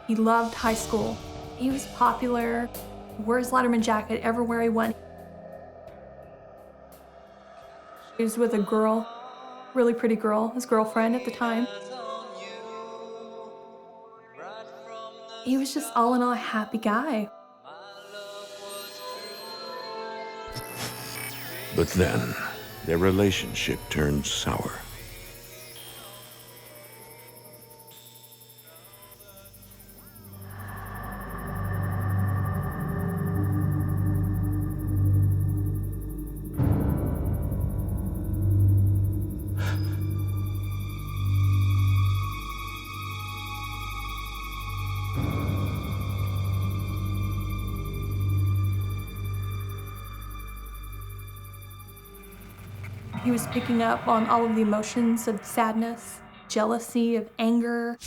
He loved high school. He was popular, wore his Letterman jacket everywhere he went. He was with a girl, really pretty girl, his girlfriend at the time. He was just all in all a happy guy. But then, their relationship turns sour. He was picking up on all of the emotions of sadness, jealousy, of anger.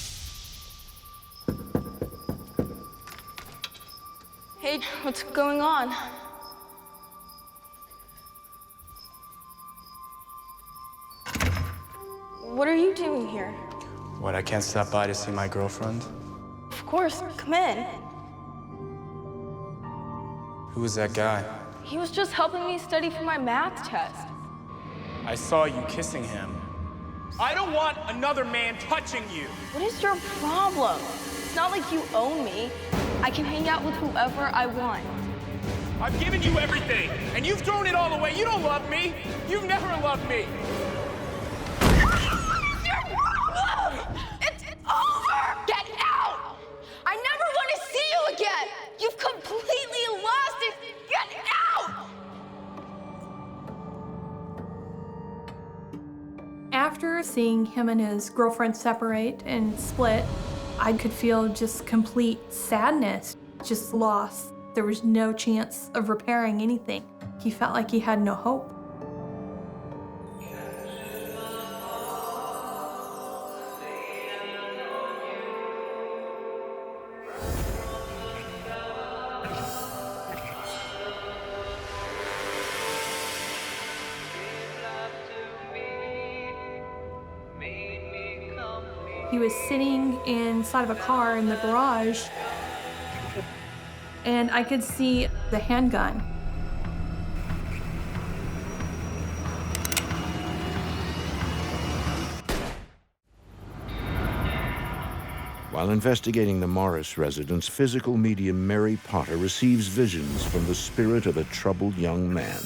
Hey, what's going on? What are you doing here? What, I can't stop by to see my girlfriend? Of course, come in. Who was that guy? He was just helping me study for my math test. I saw you kissing him. I don't want another man touching you. What is your problem? It's not like you own me. I can hang out with whoever I want. I've given you everything, and you've thrown it all away. You don't love me. You've never loved me. It's over! Get out! I never want to see you again! You've completely lost it! Get out! After seeing him and his girlfriend separate and split, I could feel just complete sadness, just loss. There was no chance of repairing anything. He felt like he had no hope. He was sitting inside of a car in the garage, and I could see the handgun. While investigating the Morris residence, physical medium Mary Potter receives visions from the spirit of a troubled young man.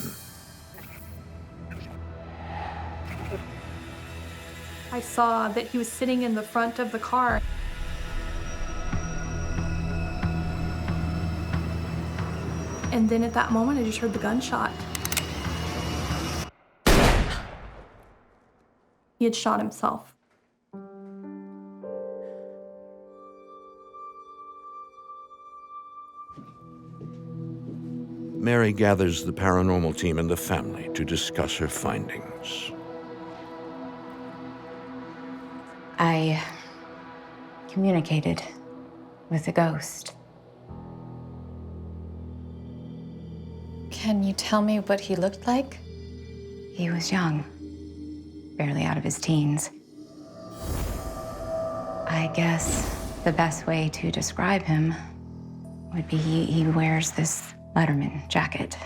I saw that he was sitting in the front of the car. And then at that moment, I just heard the gunshot. he had shot himself. Mary gathers the paranormal team and the family to discuss her findings. I communicated with the ghost. Can you tell me what he looked like? He was young, barely out of his teens. I guess the best way to describe him would be he wears this Letterman jacket.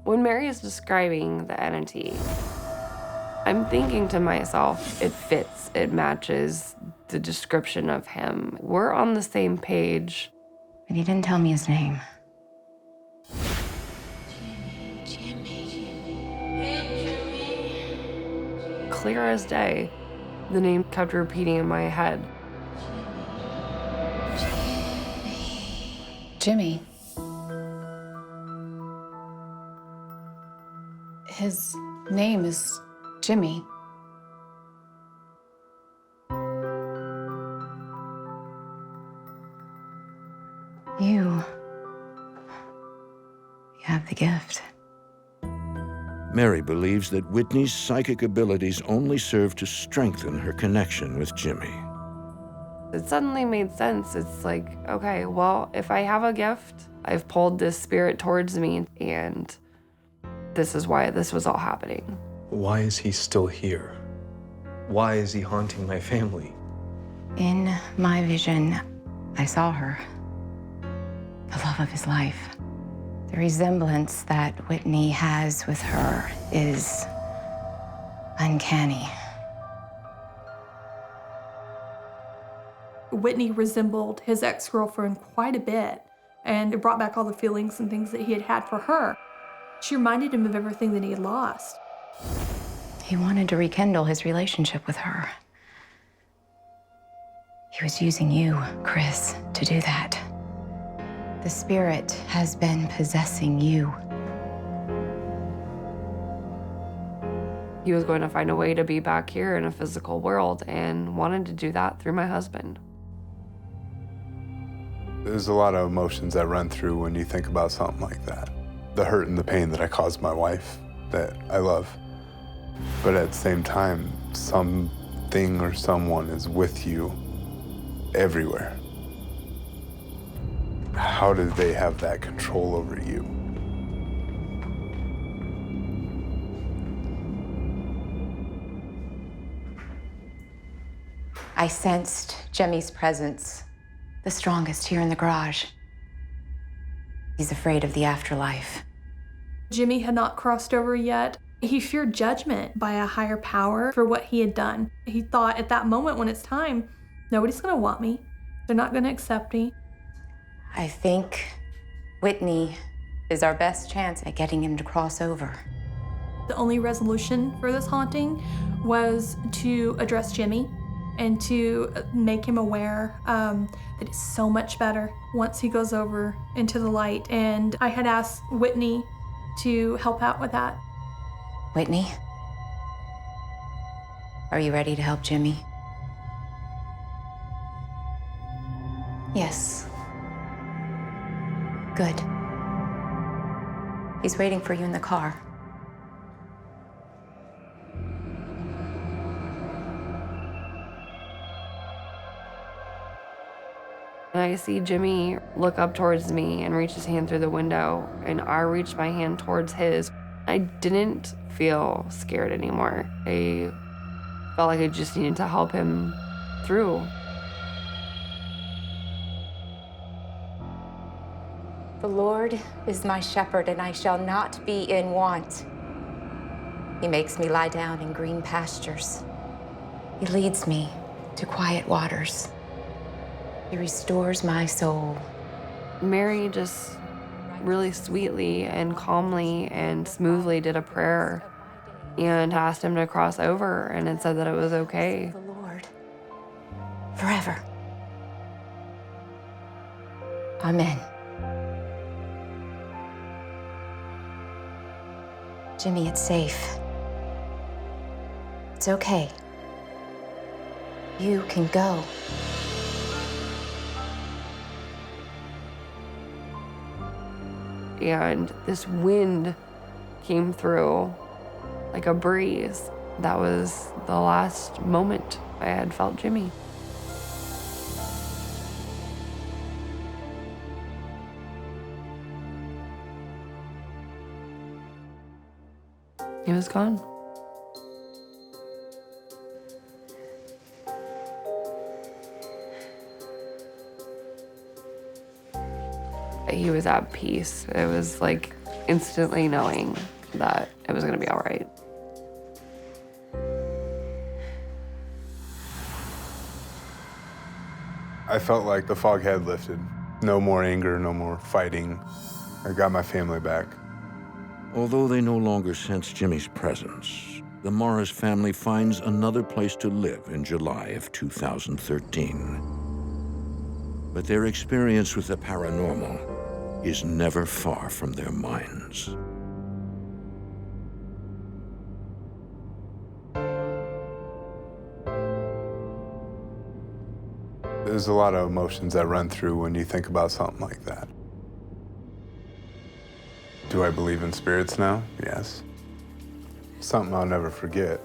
When Mary is describing the entity, I'm thinking to myself, it fits, it matches the description of him. We're on the same page. But he didn't tell me his name. Clear as day, the name kept repeating in my head. Jimmy. His name is Jimmy. You have the gift. Mary believes that Whitney's psychic abilities only serve to strengthen her connection with Jimmy. It suddenly made sense. It's like, okay, well, if I have a gift, I've pulled this spirit towards me, and this is why this was all happening. Why is he still here? Why is he haunting my family? In my vision, I saw her. The love of his life. The resemblance that Whitney has with her is uncanny. Whitney resembled his ex-girlfriend quite a bit, and it brought back all the feelings and things that he had had for her. She reminded him of everything that he had lost. He wanted to rekindle his relationship with her. He was using you, Chris, to do that. The spirit has been possessing you. He was going to find a way to be back here in a physical world and wanted to do that through my husband. There's a lot of emotions that run through when you think about something like that. The hurt and the pain that I caused my wife, that I love. But at the same time, something or someone is with you everywhere. How do they have that control over you? I sensed Jimmy's presence, the strongest here in the garage. He's afraid of the afterlife. Jimmy had not crossed over yet. He feared judgment by a higher power for what he had done. He thought at that moment when it's time, nobody's gonna want me. They're not gonna accept me. I think Whitney is our best chance at getting him to cross over. The only resolution for this haunting was to address Jimmy and to make him aware that it's so much better once he goes over into the light. And I had asked Whitney to help out with that. Whitney, are you ready to help Jimmy? Yes. Good. He's waiting for you in the car. And I see Jimmy look up towards me and reach his hand through the window, and I reach my hand towards his. I didn't feel scared anymore. I felt like I just needed to help him through. The Lord is my shepherd, and I shall not be in want. He makes me lie down in green pastures. He leads me to quiet waters. He restores my soul. Mary just really sweetly and calmly and smoothly did a prayer and asked him to cross over, and it said that it was okay. The Lord, forever. Amen. Jimmy, it's safe. It's okay. You can go. And this wind came through like a breeze. That was the last moment I had felt Jimmy. He was gone. He was at peace. It was like instantly knowing that it was gonna be all right. I felt like the fog had lifted. No more anger, no more fighting. I got my family back. Although they no longer sense Jimmy's presence, the Morris family finds another place to live in July of 2013. But their experience with the paranormal is never far from their minds. There's a lot of emotions that run through when you think about something like that. Do I believe in spirits now? Yes. Something I'll never forget.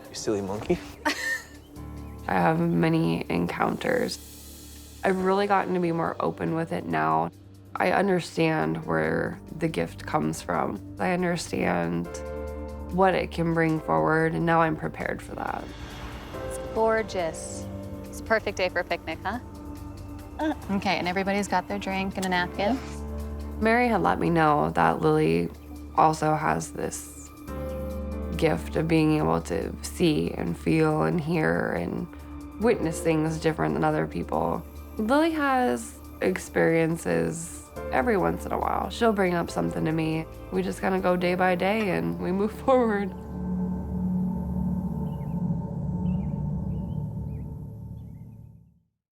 You silly monkey. I have many encounters. I've really gotten to be more open with it now. I understand where the gift comes from. I understand what it can bring forward, and now I'm prepared for that. It's gorgeous. It's a perfect day for a picnic, huh? Okay, and everybody's got their drink and a napkin. Mary had let me know that Lily also has this gift of being able to see and feel and hear and witness things different than other people. Lily has experiences every once in a while. She'll bring up something to me. We just kind of go day by day and we move forward.